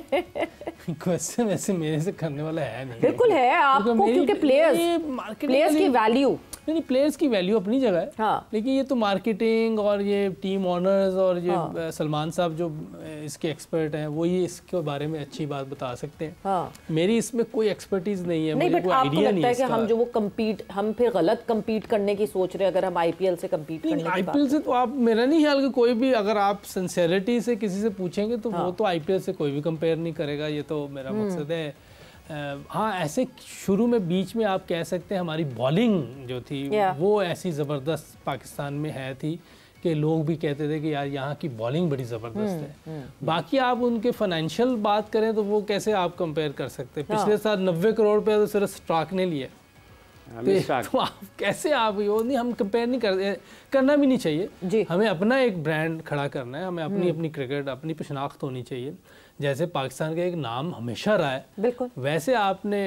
क्वेश्चन वैसे मेरे से करने वाला है नहीं। बिल्कुल है आपको, क्योंकि प्लेयर्स की वैल्यू, नहीं, प्लेयर्स की वैल्यू अपनी जगह है। हाँ। लेकिन ये तो मार्केटिंग और ये टीम ऑनर्स और ये सलमान साहब जो इसके एक्सपर्ट हैं वो ये इसके बारे में अच्छी बात बता सकते हैं। हाँ। मेरी इसमें कोई एक्सपर्टीज नहीं है, नहीं, मुझे कोई आइडिया नहीं है कि हम जो वो हम फिर गलत कम्पीट करने की सोच रहे हैं अगर हम IPL से कम्पीट करने की बात। IPL से तो आप, मेरा नहीं ख्याल कि कोई भी, अगर आप सिंसेरिटी से किसी से पूछेंगे तो वो तो IPL से कोई भी कंपेयर नहीं करेगा, ये तो मेरा मकसद है। हाँ, ऐसे शुरू में बीच में आप कह सकते हैं हमारी बॉलिंग जो थी वो ऐसी ज़बरदस्त पाकिस्तान में है थी कि लोग भी कहते थे कि यार यहाँ की बॉलिंग बड़ी ज़बरदस्त है। बाकी आप उनके फाइनेंशियल बात करें तो वो कैसे आप कंपेयर कर सकते हैं? पिछले साल 90 करोड़ पे तो सिर्फ स्टार्क ने लिया, तो आप कैसे आप वो नहीं, हम कंपेयर नहीं करना भी नहीं चाहिए। हमें अपना एक ब्रांड खड़ा करना है, हमें अपनी अपनी क्रिकेट, अपनी शनाख्त होनी चाहिए। जैसे पाकिस्तान का एक नाम हमेशा रहा है, बिल्कुल वैसे आपने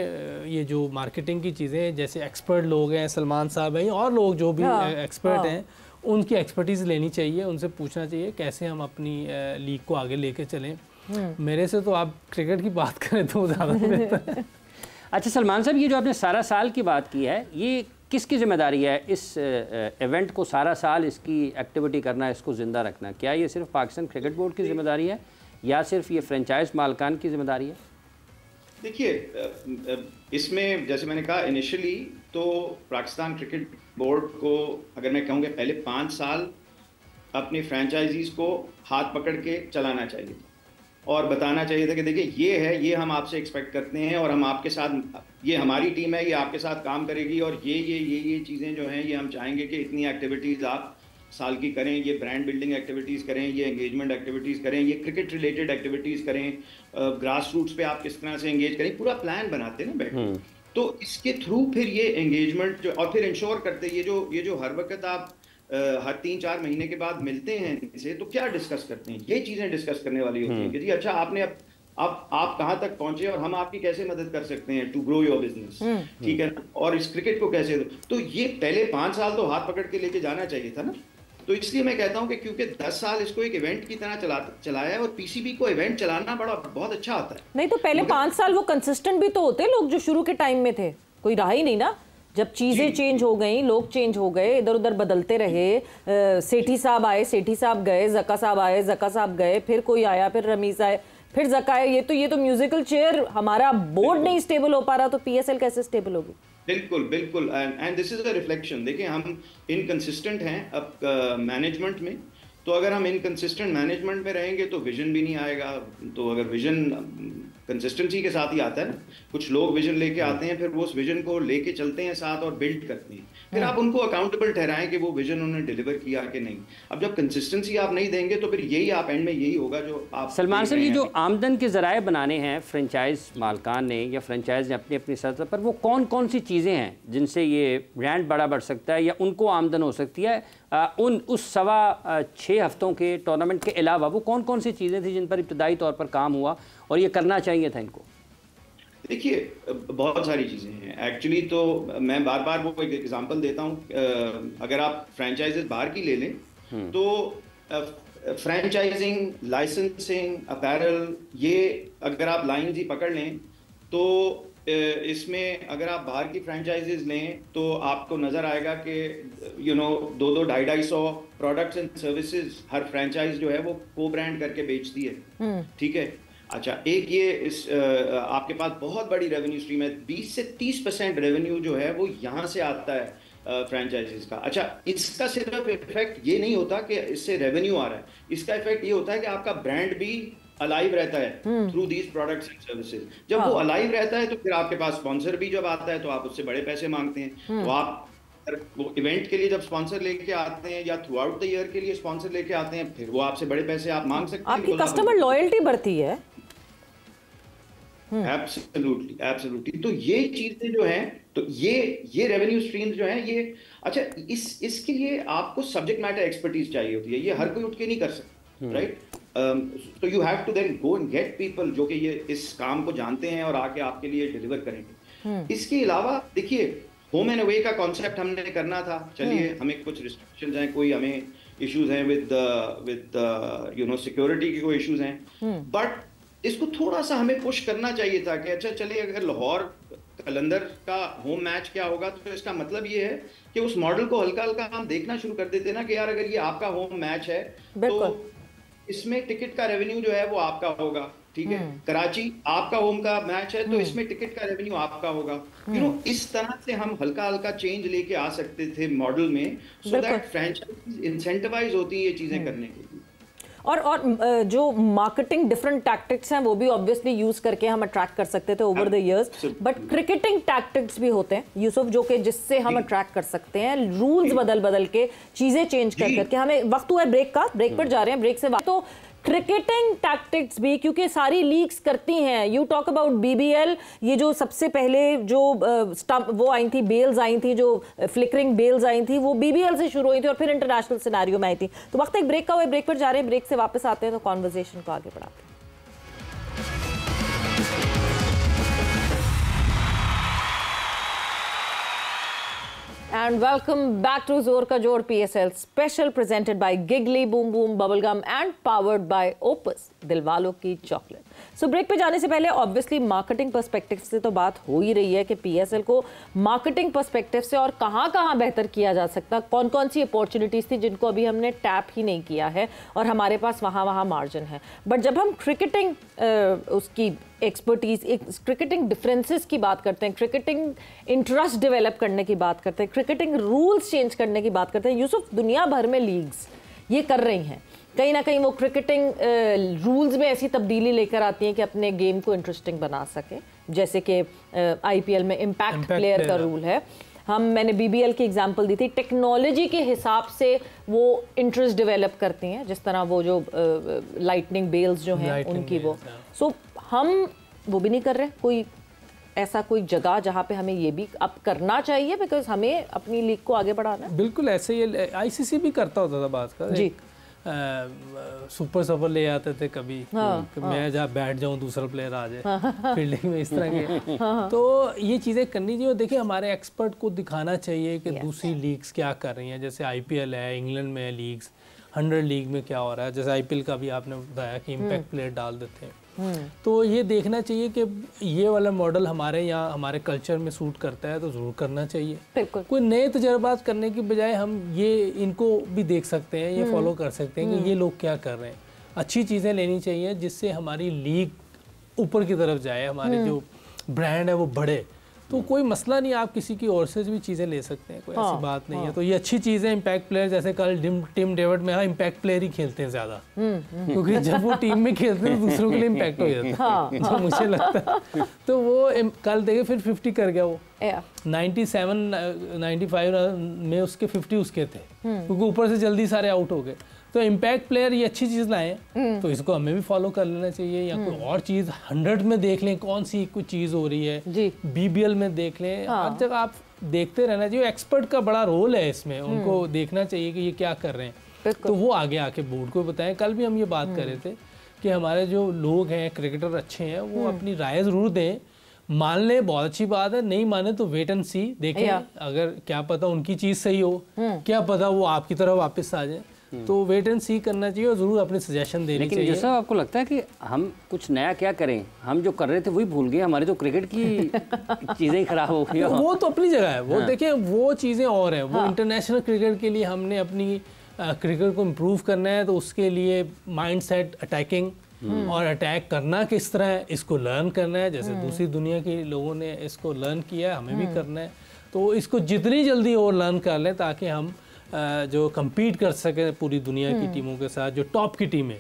ये जो मार्केटिंग की चीज़ें, जैसे एक्सपर्ट लोग हैं, सलमान साहब हैं और लोग जो भी एक्सपर्ट हैं, उनकी एक्सपर्टीज़ लेनी चाहिए, उनसे पूछना चाहिए कैसे हम अपनी लीग को आगे लेके चलें। मेरे से तो आप क्रिकेट की बात करें तो ज़्यादा बेहतर है। अच्छा सलमान साहब, ये जो आपने सारा साल की बात की है, ये किसकी जिम्मेदारी है इस इवेंट को सारा साल इसकी एक्टिविटी करना, इसको ज़िंदा रखना? क्या ये सिर्फ पाकिस्तान क्रिकेट बोर्ड की जिम्मेदारी है या सिर्फ ये फ्रेंचाइज मालकान की जिम्मेदारी है? देखिए, इसमें जैसे मैंने कहा इनिशियली, तो पाकिस्तान क्रिकेट बोर्ड को अगर मैं कहूँगा पहले 5 साल अपने फ्रेंचाइजीज को हाथ पकड़ के चलाना चाहिए और बताना चाहिए था कि देखिए ये है, ये हम आपसे एक्सपेक्ट करते हैं और हम आपके साथ, ये हमारी टीम है, ये आपके साथ काम करेगी और ये चीज़ें जो हैं ये हम चाहेंगे कि इतनी एक्टिविटीज़ आप साल की करें, ये ब्रांड बिल्डिंग एक्टिविटीज़ करें, ये एंगेजमेंट एक्टिविटीज़ करें, ये क्रिकेट रिलेटेड एक्टिविटीज़ करें, ग्रास रूट्स पे आप किस तरह से एंगेज करें, पूरा प्लान बनाते हैं ना बैठ। तो इसके थ्रू फिर ये एंगेजमेंट जो, और फिर इंश्योर करते ये जो हर वक्त आप हर 3-4 महीने के बाद मिलते हैं इनसे, तो क्या डिस्कस करते हैं, ये चीज़ें डिस्कस करने वाली होती हैं कि जी अच्छा आपने आप कहाँ तक पहुंचे और हम आपकी कैसे मदद कर सकते हैं टू ग्रो योर बिजनेस, ठीक है, और इस क्रिकेट को कैसे, तो ये पहले 5 साल तो हाथ पकड़ के लेके जाना चाहिए था ना। तो इसलिए मैं कहता हूं कि क्योंकि 10 साल इसको एक इवेंट की तरह चलाया है और पीसीबी को इवेंट चलाना बहुत अच्छा आता है। नहीं तो पहले 5 साल वो कंसिस्टेंट भी तो होते लोग जो शुरू के टाइम में थे, कोई रहा ही नहीं ना। जब चीज़ें चेंज हो गई, लोग चेंज हो गए, इधर उधर बदलते रहे, सेठी साहब आए, सेठी साहब गए, जक्का साहब आए, जक्का साहब गए, फिर कोई आया, फिर रमीज आए, फिर जक्का आए। ये तो म्यूजिकल चेयर, हमारा बोर्ड नहीं स्टेबल हो पा रहा, तो पीएसएल कैसे स्टेबल होगी? बिल्कुल बिल्कुल, and this is a reflection. देखिए हम इनकंसिस्टेंट हैं अब मैनेजमेंट में, तो अगर हम इनकंसिस्टेंट मैनेजमेंट में रहेंगे तो विजन भी नहीं आएगा। तो अगर विजन कंसिस्टेंसी के साथ ही आता है ना, कुछ लोग विजन लेके आते हैं, फिर वो उस विजन को लेके चलते हैं साथ और बिल्ड करते हैं, फिर आप उनको अकाउंटेबल ठहराएं कि वो विजन उन्होंने डिलीवर किया कि नहीं। अब जब कंसिस्टेंसी आप नहीं देंगे तो फिर यही आप एंड में यही होगा जो आप। सलमान साहब, ये जो आमदन के ज़राए बनाने हैं फ्रेंचाइज मालकान ने या फ्रेंचाइज ने अपनी अपनी सतह पर, वो कौन कौन सी चीज़ें हैं जिनसे ये ब्रांड बड़ा बढ़ सकता है या उनको आमदन हो सकती है? उस 6 हफ्तों के टूर्नामेंट के अलावा वो कौन कौन सी चीज़ें थी जिन पर इब्तदाई तौर पर काम हुआ और ये करना चाहिए था इनको? देखिए बहुत सारी चीज़ें हैं एक्चुअली। तो मैं बार बार वो एक एग्जांपल देता हूँ। अगर आप फ्रेंचाइजेस बाहर की ले लें तो फ्रेंचाइजिंग, लाइसेंसिंग, अपैरल, ये अगर आप लाइन ही पकड़ लें तो इसमें अगर आप बाहर की फ्रेंचाइजेस लें तो आपको नज़र आएगा कि 200-250 products and services her franchise जो है वो को ब्रांड करके बेचती है, ठीक है। अच्छा, एक ये आपके पास बहुत बड़ी रेवेन्यू स्ट्रीम है, 20 से 30% रेवेन्यू जो है वो यहाँ से आता है फ्रेंचाइजीज का। अच्छा, इसका सिर्फ इफेक्ट ये नहीं होता कि इससे रेवेन्यू आ रहा है, इसका इफेक्ट ये होता है कि आपका ब्रांड भी अलाइव रहता है through these products and services. जब वो अलाइव रहता है तो फिर आपके पास स्पॉन्सर भी जब आता है तो आप उससे बड़े पैसे मांगते हैं। तो आप वो इवेंट के लिए जब स्पॉन्सर लेके आते हैं या थ्रू आउट द ईयर के लिए स्पॉन्सर लेके आते हैं, फिर वो आपसे बड़े पैसे आप मांग सकते हैं। आपकी कस्टमर लॉयल्टी बढ़ती है। Absolutely absolutely. तो ये चीजें जो हैं, तो ये रेवेन्यू स्ट्रीम्स जो हैं ये, अच्छा इसके लिए आपको सब्जेक्ट मैटर एक्सपर्टीज चाहिए होती है, ये हर कोई उठ के नहीं कर सकता, राइट। तो you have to then go and get people जो कि ये इस काम को जानते हैं और आके आपके लिए डिलीवर करेंगे। इसके अलावा देखिए होम एंड अवे का कॉन्सेप्ट हमने करना था, चलिए हमें कुछ रिस्ट्रिक्शंस हैं, कोई हमें इश्यूज हैं विद सिक्योरिटी के कोई इश्यूज हैं, बट इसको थोड़ा सा हमें पुश करना चाहिए था कि अच्छा चलिए अगर लाहौर कलंदर का होम मैच क्या होगा, तो इसका मतलब ये है कि उस मॉडल को हल्का हल्का हम देखना शुरू कर देते ना कि यार अगर ये आपका होम मैच है तो इसमें टिकट का रेवेन्यू जो है वो आपका होगा, ठीक है। कराची आपका होम का मैच है तो इसमें टिकट का रेवेन्यू आपका होगा। इस तरह से हम हल्का हल्का चेंज लेके आ सकते थे मॉडल में, सो दैट फ्रेंचाइज इंसेंटिवाइज होती है ये चीजें करने के लिए। और जो मार्केटिंग डिफरेंट टैक्टिक्स हैं वो भी ऑब्वियसली यूज करके हम अट्रैक्ट कर सकते थे over the years, but cricketing tactics भी होते हैं यूसुफ जो कि जिससे हम अट्रैक्ट कर सकते हैं, रूल्स बदल बदल के, चीजें चेंज कर करके। हमें वक्त हुआ है ब्रेक का, ब्रेक पर जा रहे हैं, ब्रेक से तो क्रिकेटिंग टैक्टिक्स भी, क्योंकि सारी लीग्स करती हैं। यू टॉक अबाउट बीबीएल, ये जो सबसे पहले जो वो आई थी, बेल्स आई थी, जो फ्लिकरिंग बेल्स आई थी, वो बीबीएल से शुरू हुई थी और फिर इंटरनेशनल सिनेरियो में आई थी। तो वक्त एक ब्रेक का हुआ, ब्रेक पर जा रहे हैं, ब्रेक से वापस आते हैं तो कॉन्वर्सेशन को आगे बढ़ाते हैं। And welcome back to Zor Ka Jod PSL special presented by Giggly Boom Boom Bubblegum and powered by Opus, दिलवालों की चॉकलेट। सो ब्रेक पे जाने से पहले ऑब्वियसली मार्केटिंग पर्सपेक्टिव से तो बात हो ही रही है कि पीएसएल को मार्केटिंग पर्सपेक्टिव से और कहाँ बेहतर किया जा सकता, कौन कौन सी अपॉर्चुनिटीज़ थी जिनको अभी हमने टैप ही नहीं किया है और हमारे पास वहाँ मार्जिन है। बट जब हम क्रिकेटिंग उसकी एक्सपर्टीज, क्रिकेटिंग डिफरेंसेस की बात करते हैं, क्रिकेटिंग इंटरेस्ट डेवलप करने की बात करते हैं, क्रिकेटिंग रूल्स चेंज करने की बात करते हैं, यूसुफ दुनिया भर में लीग्स ये कर रही हैं। कहीं ना कहीं वो क्रिकेटिंग रूल्स में ऐसी तब्दीली लेकर आती हैं कि अपने गेम को इंटरेस्टिंग बना सके, जैसे कि आईपीएल में इम्पैक्ट प्लेयर का रूल है। मैंने बीबीएल की एग्जांपल दी थी, टेक्नोलॉजी के हिसाब से वो इंटरेस्ट डेवलप करती हैं, जिस तरह वो जो लाइटनिंग बेल्स जो हैं उनकी वो। सो हम वो भी नहीं कर रहे, कोई ऐसा कोई जगह जहाँ पे हमें ये भी अब करना चाहिए, बिकॉज हमें अपनी लीग को आगे बढ़ाना है। बिल्कुल ऐसे ही आईसीसी भी करता होता था बात का जी। सुपर सफर ले आते थे कभी, मैं जहाँ बैठ जाऊँ दूसरा प्लेयर आ जाए फील्डिंग में, इस तरह के। तो ये चीज़ें करनी चाहिए और देखिए हमारे एक्सपर्ट को दिखाना चाहिए कि दूसरी लीग्स क्या कर रही हैं। जैसे आईपीएल है, इंग्लैंड में है लीग्स, 100 लीग में क्या हो रहा है। जैसे आईपीएल का भी आपने बताया कि इम्पैक्ट प्लेयर डाल देते हैं, तो ये देखना चाहिए कि ये वाला मॉडल हमारे यहाँ हमारे कल्चर में सूट करता है तो ज़रूर करना चाहिए। कोई नए तजर्बात करने की बजाय हम ये इनको भी देख सकते हैं, ये फॉलो कर सकते हैं कि ये लोग क्या कर रहे हैं। अच्छी चीज़ें लेनी चाहिए जिससे हमारी लीग ऊपर की तरफ जाए, हमारे जो ब्रांड है वो बढ़े। तो कोई मसला नहीं, आप किसी की और से भी चीज़ें ले सकते हैं, कोई ऐसी बात नहीं है। तो ये अच्छी चीज़ है। इम्पैक्ट प्लेयर जैसे कल टीम डेविड में इम्पैक्ट प्लेयर ही खेलते हैं ज़्यादा, क्योंकि जब वो टीम में खेलते हैं तो दूसरों के लिए इम्पैक्ट हो जाता है, जो मुझे लगता है। तो वो कल देखे फिर 50 कर गया वो, 97-95 में उसके 50 उसके थे, क्योंकि ऊपर से जल्दी सारे आउट हो गए। तो इम्पैक्ट प्लेयर ये अच्छी चीज़ लाए, तो इसको हमें भी फॉलो कर लेना चाहिए। या कोई और चीज़ 100 में देख लें कौन सी कोई चीज़ हो रही है, बीबीएल में देख लें, हर जगह आप देखते रहना चाहिए। एक्सपर्ट का बड़ा रोल है इसमें, उनको देखना चाहिए कि ये क्या कर रहे हैं, तो वो आगे आके बोर्ड को बताएं। कल भी हम ये बात कर रहे थे कि हमारे जो लोग हैं, क्रिकेटर अच्छे हैं, वो अपनी राय ज़रूर दें। मान ले बहुत अच्छी बात है, नहीं माने तो वेट एंड सी, देखें अगर क्या पता उनकी चीज़ सही हो, क्या पता वो आपकी तरफ वापस आ जाए। तो वेट एंड सी करना चाहिए और जरूर अपने सजेशन देनी चाहिए। लेकिन जैसा आपको लगता है कि हम कुछ नया क्या करें, हम जो कर रहे थे वही भूल गए, हमारे तो क्रिकेट की चीज़ें खराब हो गई। वो तो अपनी जगह है, वो देखिए वो चीज़ें और हैं। वो इंटरनेशनल क्रिकेट के लिए हमने अपनी क्रिकेट को इम्प्रूव करना है, तो उसके लिए माइंड सेट, अटैकिंग और अटैक करना किस तरह है, इसको लर्न करना है। जैसे दूसरी दुनिया के लोगों ने इसको लर्न किया है, हमें भी करना है। तो इसको जितनी जल्दी और लर्न कर लें ताकि हम जो compete कर सके पूरी दुनिया की टीमों के साथ, जो टॉप की टीमें,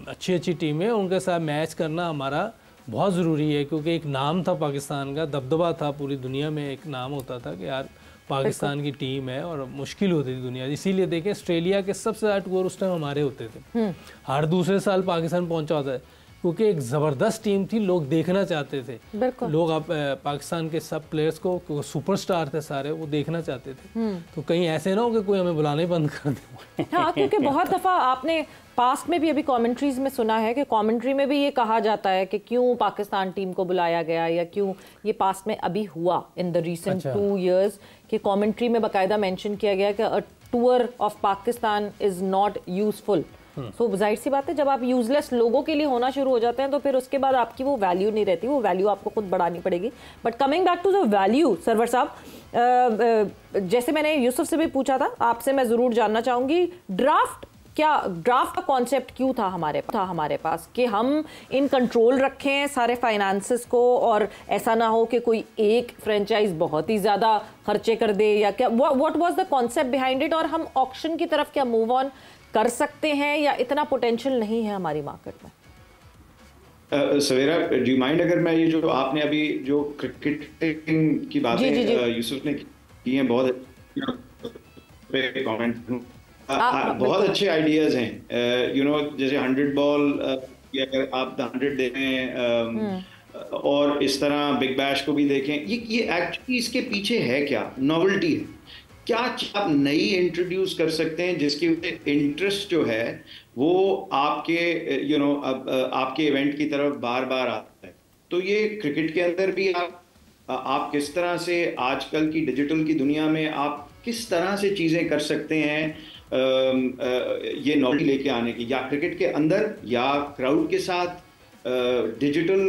अच्छी टीमें, उनके साथ मैच करना हमारा बहुत ज़रूरी है। क्योंकि एक नाम था पाकिस्तान का, दबदबा था पूरी दुनिया में, एक नाम होता था कि यार पाकिस्तान की टीम है, और मुश्किल होती थी दुनिया। इसीलिए देखें ऑस्ट्रेलिया के सबसे ज़्यादा स्कोर उस टाइम हमारे होते थे, हर दूसरे साल पाकिस्तान पहुंचा होता है, क्योंकि एक ज़बरदस्त टीम थी, लोग देखना चाहते थे। लोग पाकिस्तान के सब प्लेयर्स को, क्योंकि सुपरस्टार थे सारे, वो देखना चाहते थे। तो कहीं ऐसे ना हो कि कोई हमें बुलाना ही बंद कर दे। हाँ, क्योंकि बहुत दफ़ा आपने पास्ट में भी अभी कमेंट्रीज में सुना है कि कमेंट्री में भी ये कहा जाता है कि क्यों पाकिस्तान टीम को बुलाया गया, या क्यों ये पास्ट में अभी हुआ इन द रीसेंट 2 years कि कमेंट्री में बाकायदा मेंशन किया गया कि a tour of Pakistan is not useful. So जाहिर सी बात है, जब आप यूजलेस लोगों के लिए होना शुरू हो जाते हैं तो फिर उसके बाद आपकी वो वैल्यू नहीं रहती, वो वैल्यू आपको खुद बढ़ानी पड़ेगी। But coming back to the value, Sarwar साहब, जैसे मैंने यूसुफ से भी पूछा था, आपसे मैं ज़रूर जानना चाहूँगी, ड्राफ्ट का कॉन्सेप्ट क्यों था हमारे पास कि हम इन कंट्रोल रखें सारे फाइनेंसेस को, और ऐसा ना हो कि कोई एक फ्रेंचाइज बहुत ही ज़्यादा खर्चे कर दे, या क्या, what was the concept behind it, और हम ऑक्शन की तरफ क्या मूव ऑन कर सकते हैं, या इतना पोटेंशियल नहीं है हमारी मार्केट में? सवेरा, डू यू माइंड अगर मैं ये जो आपने अभी जो क्रिकेटिंग की बातें यूसुफ ने की हैं, बहुत कमेंट बहुत अच्छे आइडियाज हैं, जैसे 100 बॉल, अगर आप 100 दे रहे हैं, और इस तरह बिग बैश को भी देखें, ये एक्चुअली इसके पीछे है क्या, नॉवेल्टी है क्या, आप नई इंट्रोड्यूस कर सकते हैं जिसकी इंटरेस्ट जो है वो आपके आपके इवेंट की तरफ बार बार आता है। तो ये क्रिकेट के अंदर भी आप किस तरह से आजकल की डिजिटल की दुनिया में आप किस तरह से चीज़ें कर सकते हैं, ये नॉलेज लेके आने की, या क्रिकेट के अंदर या क्राउड के साथ डिजिटल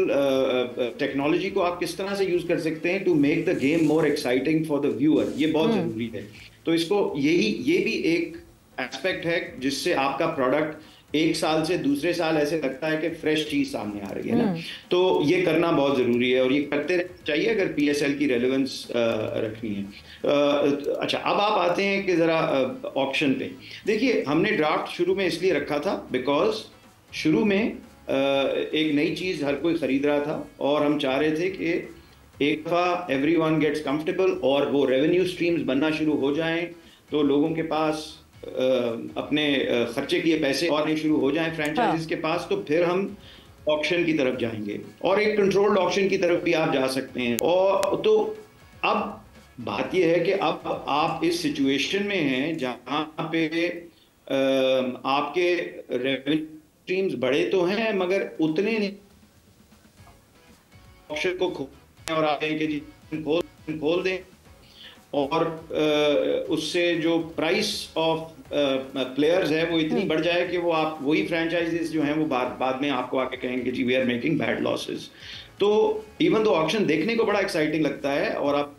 टेक्नोलॉजी को आप किस तरह से यूज कर सकते हैं to make the game more exciting for the viewer, ये बहुत जरूरी है। तो इसको ये भी एक एस्पेक्ट है जिससे आपका प्रोडक्ट एक साल से दूसरे साल ऐसे लगता है कि फ्रेश चीज सामने आ रही है ना। तो ये करना बहुत जरूरी है और ये करते रहना चाहिए अगर PSL की रेलेवेंस रखनी है। अच्छा, अब आप आते हैं कि जरा ऑक्शन पे। देखिए, हमने ड्राफ्ट शुरू में इसलिए रखा था बिकॉज शुरू में एक नई चीज़ हर कोई ख़रीद रहा था और हम चाह रहे थे कि एक दफ़ा एवरीवन गेट्स कंफर्टेबल और वो रेवेन्यू स्ट्रीम्स बनना शुरू हो जाएं, तो लोगों के पास अपने खर्चे किए पैसे और नहीं शुरू हो जाएं फ्रेंचाइजीज के पास, तो फिर हम ऑक्शन की तरफ जाएंगे और एक कंट्रोल्ड ऑक्शन की तरफ भी आप जा सकते हैं। और तो अब बात यह है कि अब आप इस सिचुएशन में हैं जहाँ पे आपके रेवेन्यू स्ट्रीम्स बड़े तो हैं मगर उतने नहीं ऑप्शन को खोलें और आप कि जी खोल दें और उससे जो प्राइस ऑफ प्लेयर्स है वो इतनी बढ़ जाए कि वो आप वही फ्रेंचाइजीज जो हैं वो बाद में आपको आके कहेंगे जी we are making bad losses. तो इवन दो ऑक्शन देखने को बड़ा एक्साइटिंग लगता है और आप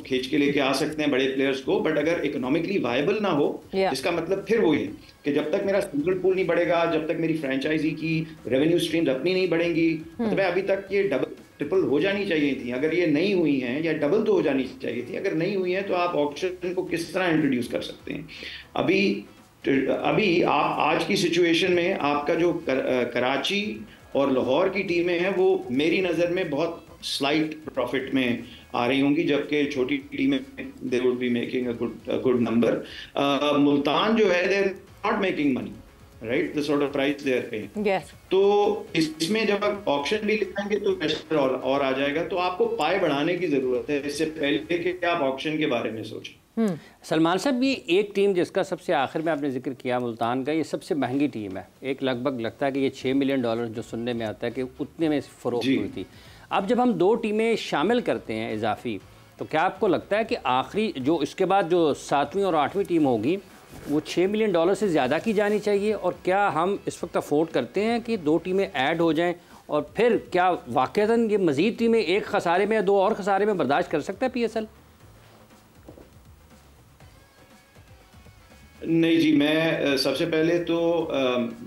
खींच के लेके आ सकते हैं बड़े प्लेयर्स को, बट अगर इकोनॉमिकली वायबल ना हो इसका मतलब फिर वही है कि जब तक मेरा सिंगल पूल नहीं बढ़ेगा, जब तक मेरी फ्रेंचाइजी की रेवेन्यू स्ट्रीम्स अपनी नहीं बढ़ेंगी, मतलब अभी तक ये डबल ट्रिपल हो जानी चाहिए थी, अगर ये नहीं हुई हैं, या डबल तो हो जानी चाहिए थी, अगर नहीं हुई है तो आप ऑक्शन को किस तरह इंट्रोड्यूस कर सकते हैं। अभी आप आज की सिचुएशन में आपका जो कराची और लाहौर की टीमें हैं वो मेरी नज़र में बहुत स्लाइट प्रॉफिट में आ रही होंगी, जबकि छोटी टीमें they would be making a good number. Multan जो है they are not making money, right, the sort of price they are paying. तो इसमें जब आप ऑक्शन भी लगाएंगे तो प्रेशर और आ जाएगा, तो आपको पाए बढ़ाने की जरूरत है इससे पहले कि आप ऑक्शन के बारे में सोचें। सलमान साहब, ये एक टीम जिसका सबसे आखिर में आपने जिक्र किया मुल्तान का, ये सबसे महंगी टीम है, एक लगभग लगता है कि ये $6 मिलियन जो सुनने में आता है कि उतने में फरोख्त हुई थी। अब जब हम 2 टीमें शामिल करते हैं इजाफी, तो क्या आपको लगता है कि आखिरी जो इसके बाद जो 7वीं और 8वीं टीम होगी वो $6 मिलियन से ज़्यादा की जानी चाहिए, और क्या हम इस वक्त अफोर्ड करते हैं कि 2 टीमें ऐड हो जाएं, और फिर क्या वाक़तन ये मज़ीद टीमें एक खसारे में या 2 और खसारे में बर्दाश्त कर सकता है PSL? नहीं जी, मैं सबसे पहले तो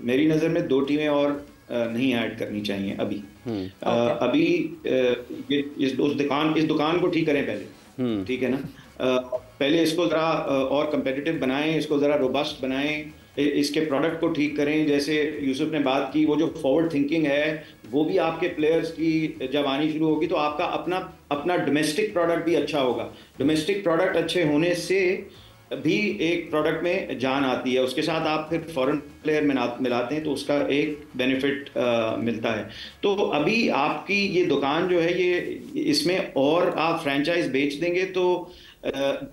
मेरी नज़र में 2 टीमें और नहीं ऐड करनी चाहिए अभी। अभी इस दुकान को ठीक करें पहले, ठीक है ना। पहले इसको ज़रा और कंपेटिटिव बनाएं, इसको ज़रा रोबस्ट बनाएं, इसके प्रोडक्ट को ठीक करें। जैसे यूसुफ ने बात की, वो जो फॉरवर्ड थिंकिंग है वो भी आपके प्लेयर्स की जब आनी शुरू होगी तो आपका अपना डोमेस्टिक प्रोडक्ट भी अच्छा होगा। डोमेस्टिक प्रोडक्ट अच्छे होने से भी एक प्रोडक्ट में जान आती है, उसके साथ आप फिर फॉरेन प्लेयर मिलाते हैं तो उसका एक बेनिफिट मिलता है। तो अभी आपकी ये दुकान जो है ये इसमें और आप फ्रेंचाइज बेच देंगे तो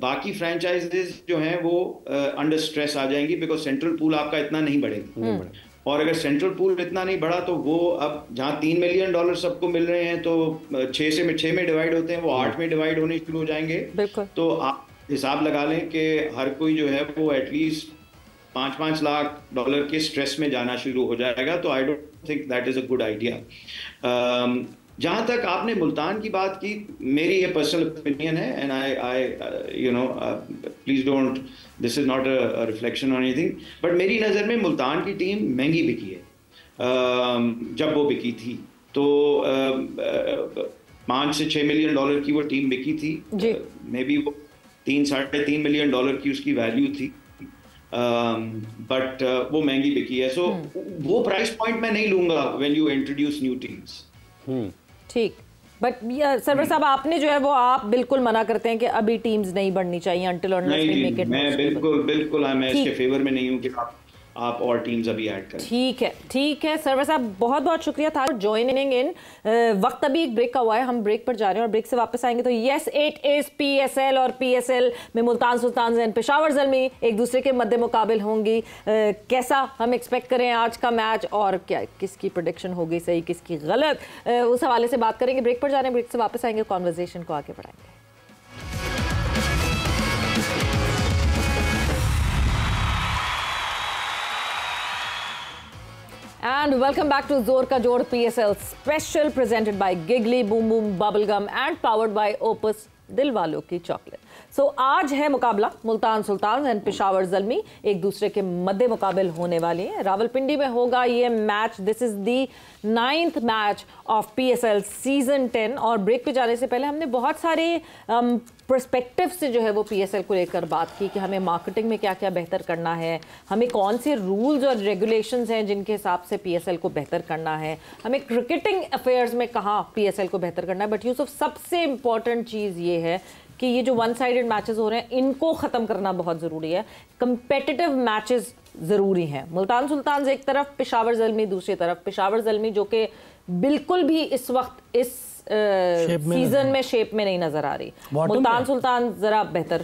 बाकी फ्रेंचाइजेज जो हैं वो अंडर स्ट्रेस आ जाएंगी, बिकॉज सेंट्रल पूल आपका इतना नहीं बढ़ेगा। और अगर सेंट्रल पूल इतना नहीं बढ़ा तो वो अब जहाँ $3 मिलियन सबको मिल रहे हैं तो 6 में डिवाइड होते हैं, वो 8 में डिवाइड होने शुरू हो जाएंगे। तो आप हिसाब लगा लें कि हर कोई जो है वो एटलीस्ट $5-5 लाख के स्ट्रेस में जाना शुरू हो जाएगा। तो I don't think that is a good idea. जहाँ तक आपने मुल्तान की बात की, मेरी ये पर्सनल ओपिनियन है, and I please don't, this is not a reflection on anything, but मेरी नज़र में मुल्तान की टीम महंगी बिकी है। जब वो बिकी थी तो $5 से $6 मिलियन की वो टीम बिकी थी, मे बी वो $3-3.5 मिलियन की उसकी वैल्यू थी, बट वो महंगी बिकी है। सो वो प्राइस पॉइंट मैं नहीं लूंगा when you introduce new teams. ठीक, बट सरवर साहब आपने जो है वो आप बिल्कुल मना करते हैं कि अभी टीम्स नहीं बढ़नी चाहिए until or unless we make it मैं बिल्कुल मैं इसके फेवर में नहीं हूँ कि आप और टीम्स अभी ऐड करें। ठीक है सरवर साहब, बहुत बहुत शुक्रिया था ज्वाइनिंग इन। वक्त अभी एक ब्रेक का हुआ है, हम ब्रेक पर जा रहे हैं और ब्रेक से वापस आएंगे तो यस इट इज PSL और PSL में मुल्तान सुल्तान एंड पेशावर ज़ल्मी एक दूसरे के मद्दे मुकाबिल होंगी। कैसा हम एक्सपेक्ट करें आज का मैच और क्या किसकी प्रेडिक्शन होगी सही किसकी गलत, उस हवाले से बात करेंगे। ब्रेक पर जा रहे हैं, ब्रेक से वापस आएंगे, कॉन्वर्जेशन को आगे बढ़ाएंगे। And welcome back to Zor Ka Jod PSL special presented by Giggly Boom Boom Bubblegum and powered by Opus दिलवालों की चॉकलेट। सो आज है मुकाबला मुल्तान सुल्तान एंड पेशावर ज़ल्मी एक दूसरे के मद्दे मुकाबिल होने वाली हैं। रावलपिंडी में होगा ये match. This is the 9th match of PSL season 10। और ब्रेक पे जाने से पहले हमने बहुत सारे पर्सपेक्टिव से जो है वो PSL को लेकर बात की कि हमें मार्केटिंग में क्या क्या बेहतर करना है, हमें कौन से रूल्स और रेगुलेशंस हैं जिनके हिसाब से PSL को बेहतर करना है, हमें क्रिकेटिंग अफेयर्स में कहाँ PSL को बेहतर करना है। बट यूसुफ सबसे इम्पॉर्टेंट चीज़ ये है कि ये जो वन साइडेड मैचेस हो रहे हैं इनको ख़त्म करना बहुत ज़रूरी है। कंपेटिटिव मैचेस ज़रूरी हैं। मुल्तान सुल्तान एक तरफ, पेशावर ज़ल्मी दूसरी तरफ। पेशावर ज़ल्मी जो कि बिल्कुल भी इस वक्त इस सीजन में शेप में नहीं नज़र आ रही। मुल्तान सुल्तान ज़रा बेहतर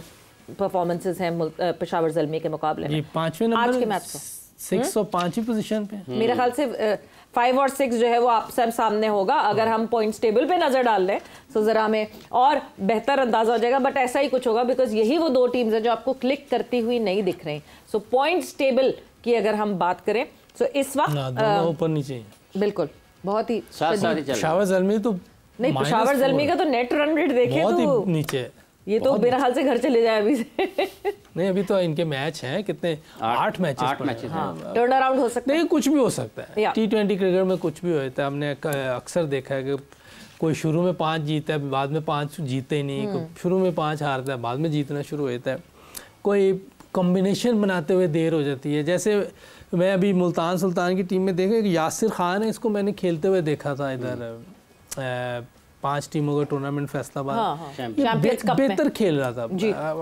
परफॉर्मेंसेस हैं पेशावर ज़ल्मी के मुकाबले में। 5वें नंबर आज के मैच को 6 और 5वीं पोजीशन पे मेरे ख्याल से 5 और 6 जो है वो आप सब सामने होगा। अगर हम पॉइंट्स टेबल पे नज़र डाल लें तो ज़रा हमें और बेहतर अंदाज़ा हो जाएगा। बट ऐसा ही कुछ होगा बिकॉज यही वो दो टीम्स हैं जो आपको क्लिक करती हुई नहीं दिख रही। सो पॉइंट्स टेबल की अगर हम बात करें तो इस वक्त ऊपर नीचे बिल्कुल बहुत ही पेशावर ज़ल्मी तो नहीं, पेशावर ज़ल्मी का तो नेट रन रेट देखें तो नीचे, ये तो मेरे हाल से घर चले जाए अभी से। नहीं अभी तो इनके मैच हैं कितने 8 मैचेस हाँ, टर्न अराउंड हो सकता है। नहीं कुछ भी हो सकता है। T20 क्रिकेट में कुछ भी होता है। हमने अक्सर देखा है कि कोई शुरू में 5 जीता है बाद में 5 जीते ही नहीं, शुरू में 5 हारता है बाद में जीतना शुरू होता है, कोई कॉम्बिनेशन बनाते हुए देर हो जाती है। जैसे मैं अभी मुल्तान सुल्तान की टीम में देखा यासिर खान है, इसको मैंने खेलते हुए देखा था इधर 5 टीमों का टूर्नामेंट फैसलाबाद बेहतर खेल रहा था।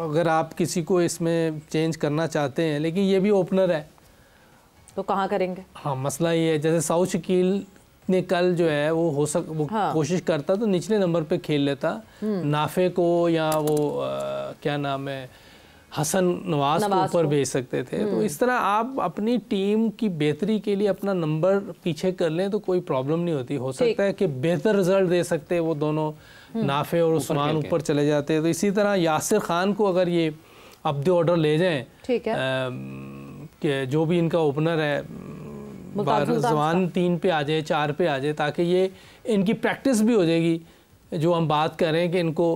अगर आप किसी को इसमें चेंज करना चाहते हैं, लेकिन ये भी ओपनर है तो कहाँ करेंगे? हाँ मसला ये है। जैसे साउथ शकील ने कल जो है वो कोशिश करता तो निचले नंबर पे खेल लेता, नाफे को या वो क्या नाम है हसन नवाज को ऊपर भेज सकते थे। तो इस तरह आप अपनी टीम की बेहतरी के लिए अपना नंबर पीछे कर लें तो कोई प्रॉब्लम नहीं होती। हो सकता है कि बेहतर रिजल्ट दे सकते हैं वो दोनों, नाफे और उस्मान ऊपर चले जाते हैं। तो इसी तरह यासिर खान को अगर ये अब द ऑर्डर ले जाएं कि जो भी इनका ओपनर है जवान 3 पे आ जाए 4 पे आ जाए, ताकि ये इनकी प्रैक्टिस भी हो जाएगी। जो हम बात कर रहे हैं कि इनको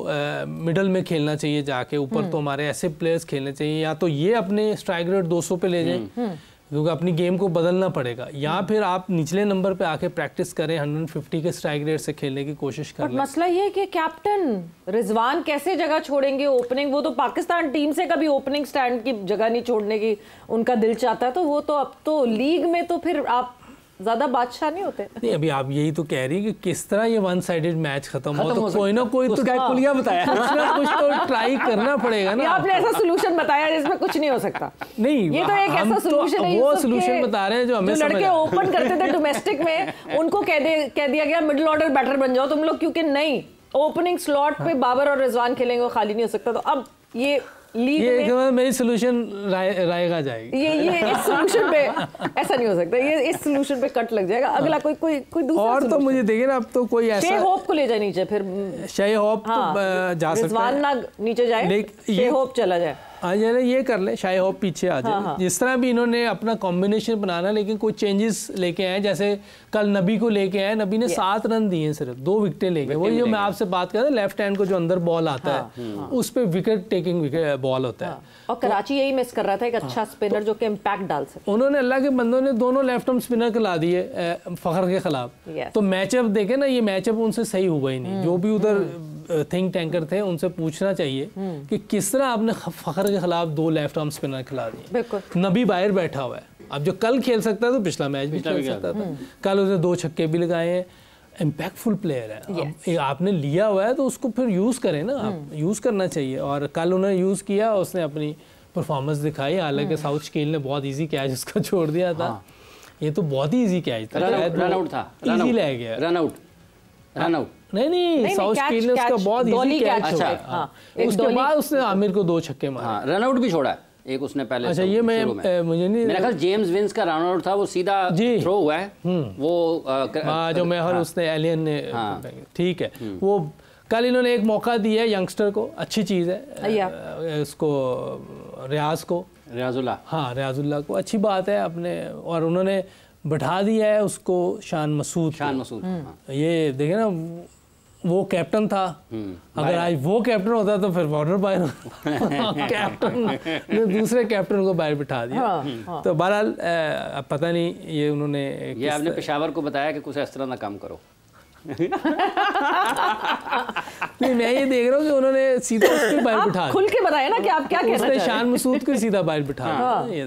मिडल में खेलना चाहिए जाके, ऊपर तो हमारे ऐसे प्लेयर्स खेलने चाहिए, या तो ये अपने स्ट्राइक रेट 200 पे ले जाएं क्योंकि अपनी गेम को बदलना पड़ेगा, या फिर आप निचले नंबर पे आके प्रैक्टिस करें 150 के स्ट्राइक रेट से खेलने की कोशिश करें। मसला ये है कि कैप्टन रिजवान कैसे जगह छोड़ेंगे ओपनिंग? वो तो पाकिस्तान टीम से कभी ओपनिंग स्टैंड की जगह नहीं छोड़ने की उनका दिल चाहता है, तो वो तो अब तो लीग में तो फिर आप ज्यादा बादशाह नहीं होते। नहीं अभी आप यही तो कह रही है कि किस तरह ये वन साइडेड मैच खत्म हो, तो कोई ना कोई तो कुलिया बताया कुछ तो ट्राई करना पड़ेगा ना। आपने ऐसा सोल्यूशन बताया जिसमें कुछ नहीं हो सकता। नहीं ये तो एक ऐसा सोल्यूशन है, वो सोल्यूशन बता रहे हैं जो हमें लड़के ओपन करते थे डोमेस्टिक में, उनको कह दिया गया मिडिल ऑर्डर बैटर बन जाओ तुम लोग, क्योंकि नहीं ओपनिंग स्लॉट पे बाबर और रिजवान खेलेंगे, वो खाली नहीं हो सकता। तो अब ये लीग में मेरी सोल्यूशन रायगा जाएगी। ये इस सोल्यूशन पे ऐसा नहीं हो सकता, ये इस सोल्यूशन पे कट लग जाएगा। अगला कोई दूसरा और तो मुझे देखिए ना, अब तो कोई ऐसा शे होप को ले जाए नीचे, फिर शे होप जा सकता है, रिजवान ना नीचे जाए, शे होप चला जाए। हाँ ये कर ले, शायद होप पीछे आ जाए। जिस तरह भी इन्होंने अपना कॉम्बिनेशन बनाना, लेकिन कोई चेंजेस लेके आए। जैसे कल नबी को लेके आए, नबी ने 7 रन दिए, सिर्फ 2 विकेटें लेके। वही जो मैं आपसे बात कर रहा था, लेफ्ट हैंड को जो अंदर बॉल आता है उस पे विकेट टेकिंग बॉल होता है। और कराची यही मिस कर रहा था, एक अच्छा स्पिनर जो कि इम्पैक्ट डाल सके। उन्होंने अल्लाह के बंदों ने दोनों लेफ्ट आर्म स्पिनर खिला दिए फखर के खिलाफ। तो मैचअप देखे ना, ये मैचअप उनसे सही हुआ ही नहीं। जो भी उधर थिंक टैंकर थे उनसे पूछना चाहिए कि किस तरह आपने फखर के खिलाफ 2 लेफ्ट आर्म स्पिनर खिला दिए। नबी बाहर बैठा हुआ है, अब जो कल खेल सकता है तो पिछला मैच भी खेल सकता था। कल उसने 2 छक्के भी लगाए हैं। इम्पैक्टफुल प्लेयर है। आपने लिया हुआ है तो उसको फिर यूज़ करें ना, आप यूज़ करना चाहिए। और कल उन्होंने यूज़ किया, उसने अपनी परफॉर्मेंस दिखाई। हालांकि साउथ स्केल ने बहुत इजी कैच उसका छोड़ दिया था। ये तो बहुत ही इजी कैच था, रन आउट था, इजी ले गया, रन आउट नहीं साउथ स्केल ने उसका बहुत इजी कैच छोड़ा। उसके बाद उसने आमिर को 2 छक्के मारे। रन आउट भी छोड़ा है एक उसने पहले। अच्छा, ये मुझे नहीं, मेरा ख्याल जेम्स विंस का रन आउट था, वो सीधा थ्रो हुआ है वो जो मेहर उसने एलियन ने, ठीक है। वो कल इन्होंने एक मौका दिया है यंगस्टर को, अच्छी चीज़ है उसको, रियाजुल्लाह को अच्छी बात है अपने। और उन्होंने बैठा दिया है उसको शान मसूद। ये देखे ना, वो कैप्टन था, अगर आज वो कैप्टन होता तो फिर वार्नर बाहर कैप्टन ने दूसरे कैप्टन को बाहर बिठा दिया। तो बहरहाल अब पता नहीं ये उन्होंने, ये आपने पेशावर को बताया कि कुछ इस तरह ना काम करो। नहीं, मैं ये देख रहा हूँ कि उन्होंने सीधा उसको बाहर बिठा दिया। खुल के बताया ना कि आप क्या कहना चाह रहे हैं। शान मसूद को सीधा बाहर बिठा दिया।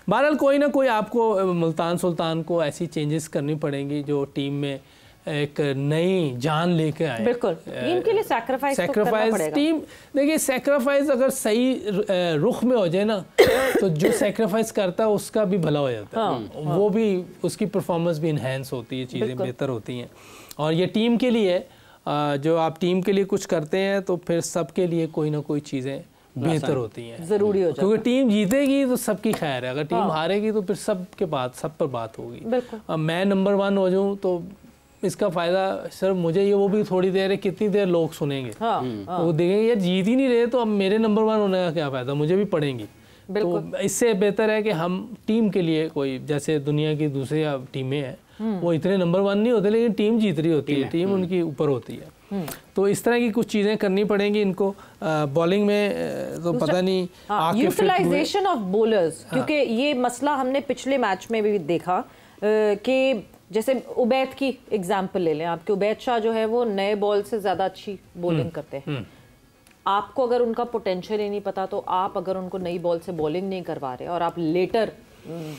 बहरहाल कोई ना कोई आपको मुल्तान सुल्तान को ऐसी चेंजेस करनी पड़ेंगी जो टीम में एक नई जान लेके आए। बिल्कुल, टीम के लिए सैक्रिफाइस टीम, देखिए सैक्रिफाइस अगर सही रुख में हो जाए ना तो जो सैक्रिफाइस करता है उसका भी भला हो जाता है। वो भी, उसकी परफॉर्मेंस भी इन्हेंस होती है, चीज़ें बेहतर होती हैं। और ये टीम के लिए, जो आप टीम के लिए कुछ करते हैं तो फिर सबके लिए कोई ना कोई चीज़ें बेहतर होती हैं, ज़रूरी हो जाता है। क्योंकि टीम जीतेगी तो सबकी खैर है, अगर टीम हारेगी तो फिर सब पर बात होगी। अब मैं नंबर 1 हो जाऊँ तो इसका फ़ायदा सिर्फ मुझे ये, वो भी थोड़ी देर है, कितनी देर लोग सुनेंगे। वो देखेंगे यार जीत ही नहीं रहे तो अब मेरे नंबर 1 होने का क्या फ़ायदा, मुझे भी पड़ेंगी। तो इससे बेहतर है कि हम टीम के लिए कोई, जैसे दुनिया की दूसरी टीमें हैं वो इतने नंबर 1 नहीं होते लेकिन टीम जीत रही होती है, टीम उनकी ऊपर होती है। तो इस तरह की कुछ चीज़ें करनी पड़ेंगी इनको। बॉलिंग में तो पता नहीं, यूटिलाइजेशन ऑफ बॉलर्स, क्योंकि ये मसला हमने पिछले मैच में भी देखा कि जैसे उबैद की एग्जाम्पल ले लें, आपके उबैद शाह जो है वो नए बॉल से ज़्यादा अच्छी बॉलिंग करते हैं। आपको अगर उनका पोटेंशियल ही नहीं पता तो आप अगर उनको नई बॉल से बॉलिंग नहीं करवा रहे और आप लेटर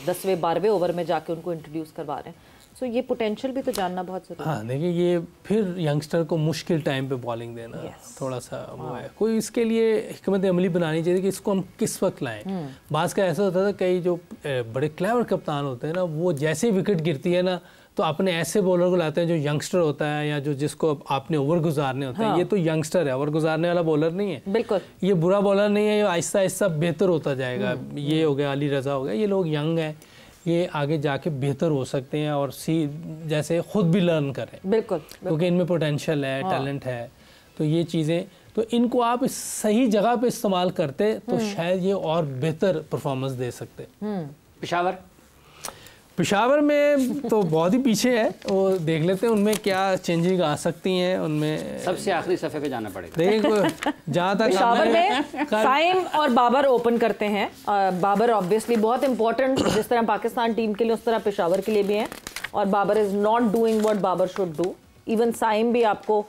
10वें 12वें ओवर में जाके उनको इंट्रोड्यूस करवा रहे हैं, तो ये पोटेंशियल भी तो जानना बहुत ज़रूरी है। हाँ, देखिए ये फिर यंगस्टर को मुश्किल टाइम पे बॉलिंग देना थोड़ा सा वो है। कोई इसके लिए हिकमत अमली बनानी चाहिए कि इसको हम किस वक्त लाएं। बाज़ का ऐसा होता था, कई जो बड़े क्लेवर कप्तान होते हैं ना, वो जैसे विकेट गिरती है ना तो अपने ऐसे बॉलर को लाते हैं जो यंगस्टर होता है या जो जिसको आपने ओवर गुजारने होते हैं। ये तो यंगस्टर है, ओवर गुजारने वाला बॉलर नहीं है। बिल्कुल, ये बुरा बॉलर नहीं है, ये आहिस्ता आहिस्ता बेहतर होता जाएगा। ये हो गया अली रज़ा हो गया, ये लोग यंग हैं, ये आगे जाके बेहतर हो सकते हैं और जैसे खुद भी लर्न करें। बिल्कुल, क्योंकि इनमें पोटेंशियल है, टैलेंट है। तो ये चीज़ें, तो इनको आप इस सही जगह पे इस्तेमाल करते तो शायद ये और बेहतर परफॉर्मेंस दे सकते। पेशावर में तो बहुत ही पीछे है, वो देख लेते हैं उनमें क्या चेंजिंग आ सकती हैं। उनमें सबसे आखिरी सफ़े पे जाना पड़ेगा। देखो जहाँ तक पेशावर में साइम और बाबर ओपन करते हैं। बाबर ऑब्वियसली बहुत इंपॉर्टेंट, जिस तरह पाकिस्तान टीम के लिए उस तरह पेशावर के लिए भी है। और Babar is not doing what Babar should do. Even Saim भी आपको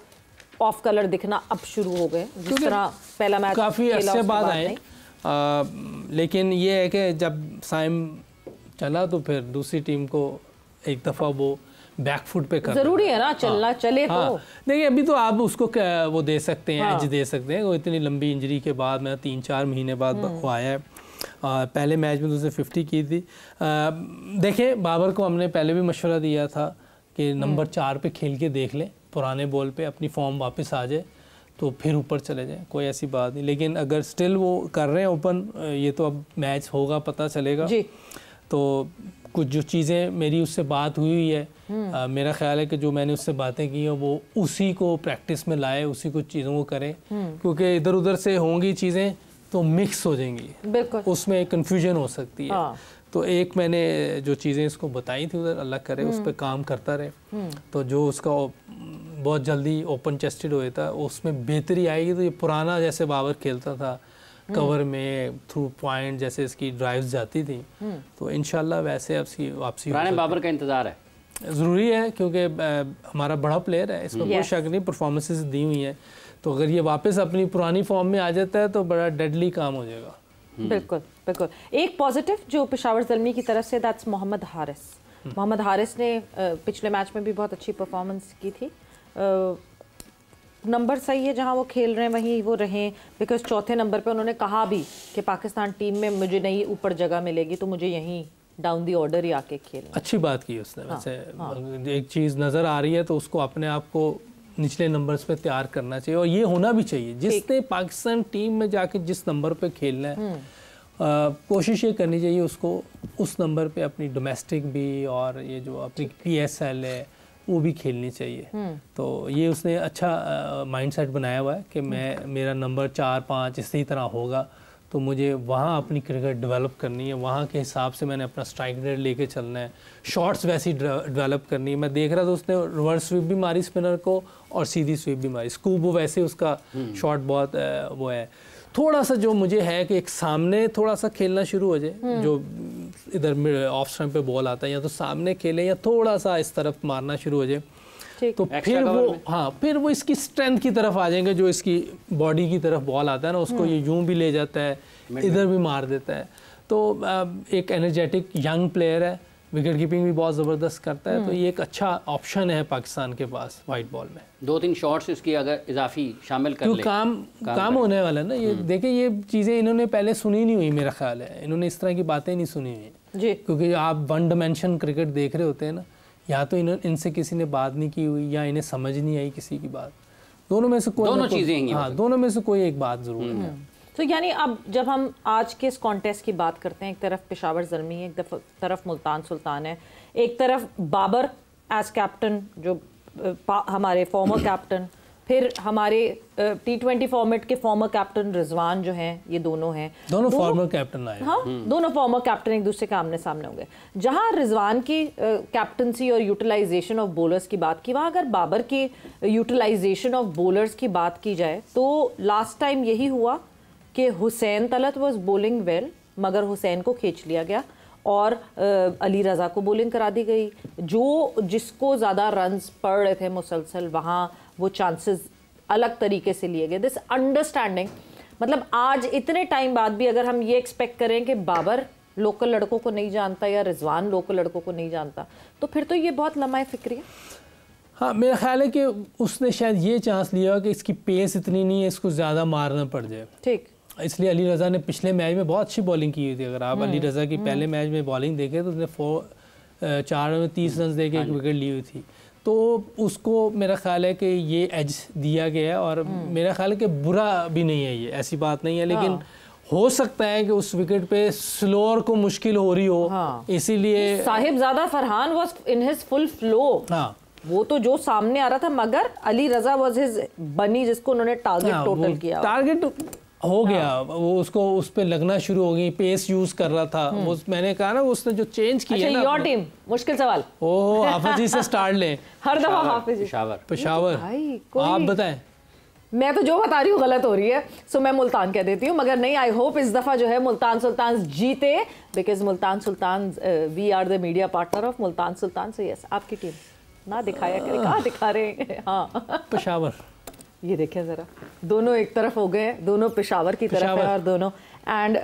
ऑफ कलर दिखना अब शुरू हो गए, जिस तरह पहला मैच काफ़ी अच्छे बाद आए। लेकिन ये है कि जब साइम चला तो फिर दूसरी टीम को एक दफ़ा वो बैकफुट पे कर जरूरी है ना, चलना चले तो। देखिए अभी तो आप उसको वो दे सकते हैं, एज दे सकते हैं। वो इतनी लंबी इंजरी के बाद, मैं 3-4 महीने बाद वो आया है। पहले मैच में तो उसने 50 की थी। देखें, बाबर को हमने पहले भी मशवरा दिया था कि नंबर 4 पे खेल के देख लें, पुराने बॉल पे अपनी फॉर्म वापस आ जाए तो फिर ऊपर चले जाएं, कोई ऐसी बात नहीं। लेकिन अगर स्टिल वो कर रहे हैं ओपन, ये तो अब मैच होगा, पता चलेगा जी। तो कुछ जो चीज़ें मेरी उससे बात हुई है, मेरा ख्याल है कि जो मैंने उससे बातें की हैं वो उसी को प्रैक्टिस में लाए, उसी कुछ चीज़ों को करें। क्योंकि इधर उधर से होंगी चीज़ें तो मिक्स हो जाएंगी, बिल्कुल उसमें कन्फ्यूजन हो सकती है। तो एक मैंने जो चीज़ें इसको बताई थी उधर, अल्लाह करे उस पर काम करता रहे तो जो उसका बहुत जल्दी ओपन चेस्टेड हुआ था उसमें बेहतरी आएगी। तो ये पुराना जैसे बाबर खेलता था कवर में, थ्रू पॉइंट जैसे इसकी ड्राइव्स जाती थी, तो इंशाल्लाह वैसे वापसी पुराने बाबर का इंतज़ार है, ज़रूरी है। क्योंकि हमारा बड़ा प्लेयर है, इसमें कोई शक नहीं, परफॉर्मेंसेस दी हुई हैं। तो अगर ये वापस अपनी पुरानी फॉर्म में आ जाता है तो बड़ा डेडली काम हो जाएगा। बिल्कुल बिल्कुल। एक पॉजिटिव जो पेशावर ज़ल्मी की तरफ से, दैट्स मोहम्मद हारिस। मोहम्मद हारिस ने पिछले मैच में भी बहुत अच्छी परफॉर्मेंस की थी। नंबर सही है जहां वो खेल रहे हैं वहीं वो रहें, बिकॉज चौथे नंबर पे उन्होंने कहा भी कि पाकिस्तान टीम में मुझे नहीं ऊपर जगह मिलेगी तो मुझे यहीं डाउन दी ऑर्डर ही आके खेलना। अच्छी बात की उसने। वैसे एक चीज़ नज़र आ रही है तो उसको अपने आप को निचले नंबर्स पे तैयार करना चाहिए और ये होना भी चाहिए। जिसने पाकिस्तान टीम में जाके जिस नंबर पे खेलना है कोशिश ये करनी चाहिए उसको उस नंबर पे अपनी डोमेस्टिक भी और ये जो अपनी PSL है वो भी खेलनी चाहिए। तो ये उसने अच्छा माइंडसेट बनाया हुआ है कि मेरा नंबर 4-5 इसी तरह होगा तो मुझे वहाँ अपनी क्रिकेट डेवलप करनी है, वहाँ के हिसाब से मैंने अपना स्ट्राइक रेट लेके चलना है, शॉट्स वैसी डेवलप करनी है। मैं देख रहा था उसने रिवर्स स्वीप भी मारी स्पिनर को और सीधी स्वीप भी मारी, स्कूप वो वैसे उसका शॉट बहुत वो है। थोड़ा सा जो मुझे है कि एक सामने थोड़ा सा खेलना शुरू हो जाए, जो इधर ऑफ स्टंप पे बॉल आता है या तो सामने खेले या थोड़ा सा इस तरफ मारना शुरू हो जाए तो फिर वो फिर वो इसकी स्ट्रेंथ की तरफ आ जाएंगे। जो इसकी बॉडी की तरफ बॉल आता है ना उसको ये यूं भी ले जाता है, इधर भी मार देता है। तो एक एनर्जेटिक यंग प्लेयर है, विकेट कीपिंग भी बहुत ज़बरदस्त करता है। तो ये एक अच्छा ऑप्शन है पाकिस्तान के पास वाइट बॉल में। 2-3 शॉट्स इसकी अगर इजाफी शामिल कर ले काम होने वाला है ना। ये देखिए ये चीज़ें इन्होंने पहले सुनी नहीं हुई, मेरा ख्याल है इन्होंने इस तरह की बातें नहीं सुनी हुई जी। क्योंकि आप वन डायमेंशन क्रिकेट देख रहे होते हैं ना, या तो इनसे किसी ने बात नहीं की हुई या इन्हें समझ नहीं आई किसी की बात। दोनों में से कोई दोनों में से कोई एक बात जरूर है। तो यानी अब जब हम आज के इस कॉन्टेस्ट की बात करते हैं, एक तरफ पेशावर ज़ल्मी है, एक तरफ मुल्तान सुल्तान है, एक तरफ बाबर एज कैप्टन जो हमारे फॉर्मर कैप्टन, फिर हमारे T20 फॉर्मेट के फॉर्मर कैप्टन रिजवान जो हैं, ये दोनों हैं, दोनों फॉर्मर कैप्टन आए। हाँ, दोनों फॉर्मर कैप्टन एक दूसरे के आमने सामने होंगे। जहां रिजवान की कैप्टनसी और यूटिलाइजेशन ऑफ बॉलर्स की बात की, वहां अगर बाबर की यूटिलाइजेशन ऑफ बॉलर्स की बात की जाए तो लास्ट टाइम यही हुआ कि Hussain Talat was bowling well मगर हुसैन को खींच लिया गया और अली रज़ा को बॉलिंग करा दी गई। जो जिसको ज़्यादा रन्स पड़ रहे थे मुसलसल वहाँ वो चांसेस अलग तरीके से लिए गए। दिस अंडरस्टैंडिंग, मतलब आज इतने टाइम बाद भी अगर हम ये एक्सपेक्ट करें कि बाबर लोकल लड़कों को नहीं जानता या रिजवान लोकल लड़कों को नहीं जानता तो फिर तो ये बहुत लम्हा फिक्री है। हाँ, मेरा ख्याल है कि उसने शायद ये चांस लिया कि इसकी पेस इतनी नहीं है, इसको ज़्यादा मारना पड़ जाए। ठीक, इसलिए अली रज़ा ने पिछले मैच में बहुत अच्छी बॉलिंग की हुई थी। अगर आप अली रज़ा की पहले मैच में बॉलिंग देखें तो उसने 4 में 30 रन दे के एक विकेट ली हुई थी। तो उसको मेरा ख्याल है कि ये एज दिया गया है और मेरा ख्याल है कि बुरा भी नहीं है, ये ऐसी बात नहीं है। लेकिन हो सकता है कि उस विकेट पे स्लोअर को मुश्किल हो रही हो, इसीलिए Sahibzada Farhan was in his full flow. हाँ, वो तो जो सामने आ रहा था, मगर अली रज़ा वाज हिज बनी जिसको उन्होंने टारगेट टोटल किया। टारगेट हो गया वो, उसको उस पे लगना शुरू हो गई, पेस यूज कर रहा था वो। मैंने कहा ना उसने जो चेंज किया ना। योर टीम, मुश्किल सवाल। ओह, हाफिज जी से स्टार्ट लें। हर दफा हाफिज जी। पेशावर आप बताएं। मैं तो जो बता रही हूँ गलत हो रही है, सो मैं मुल्तान कह देती हूँ, मगर नहीं, आई होप इस दफा जो है मुल्तान सुल्तान जीते, because Multan Sultan we are the media partner of Multan Sultan. So yes, आपकी टीम ना दिखाया करे, कहाँ दिखा रहे हैं। हाँ, पेशावर। ये देखें ज़रा, दोनों एक तरफ हो गए, दोनों पेशावर की तरफ है और दोनों and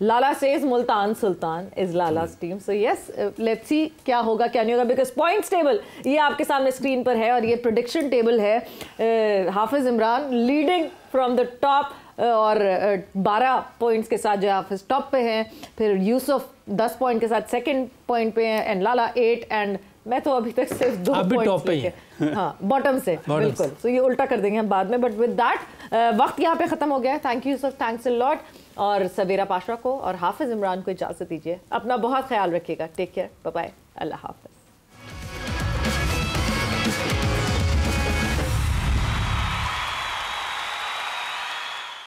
Lala says Multan Sultan is लाला's टीम। सो यस, लेट्स सी क्या होगा क्या नहीं होगा, बिकॉज पॉइंट्स टेबल ये आपके सामने स्क्रीन पर है और ये प्रेडिक्शन टेबल है। Hafiz Imran leading from the top और 12 पॉइंट्स के साथ जो हाफिज टॉप पे हैं, फिर यूसुफ 10 पॉइंट के साथ सेकंड पॉइंट पे हैं एंड लाला 8 एंड मैं तो अभी तक सिर्फ 2 पॉइंट्स लेके, हाँ, बॉटम से बिल्कुल। तो ये उल्टा कर देंगे हम बाद में, बट विद दैट वक्त यहाँ पे खत्म हो गया है। Thank you sir, thanks a lot. और सवेरा पाशा को और हाफिज इमरान को इजाजत दीजिए। अपना बहुत ख्याल रखिएगा। टेक केयर, बाय बाय, अल्लाह हाफिज।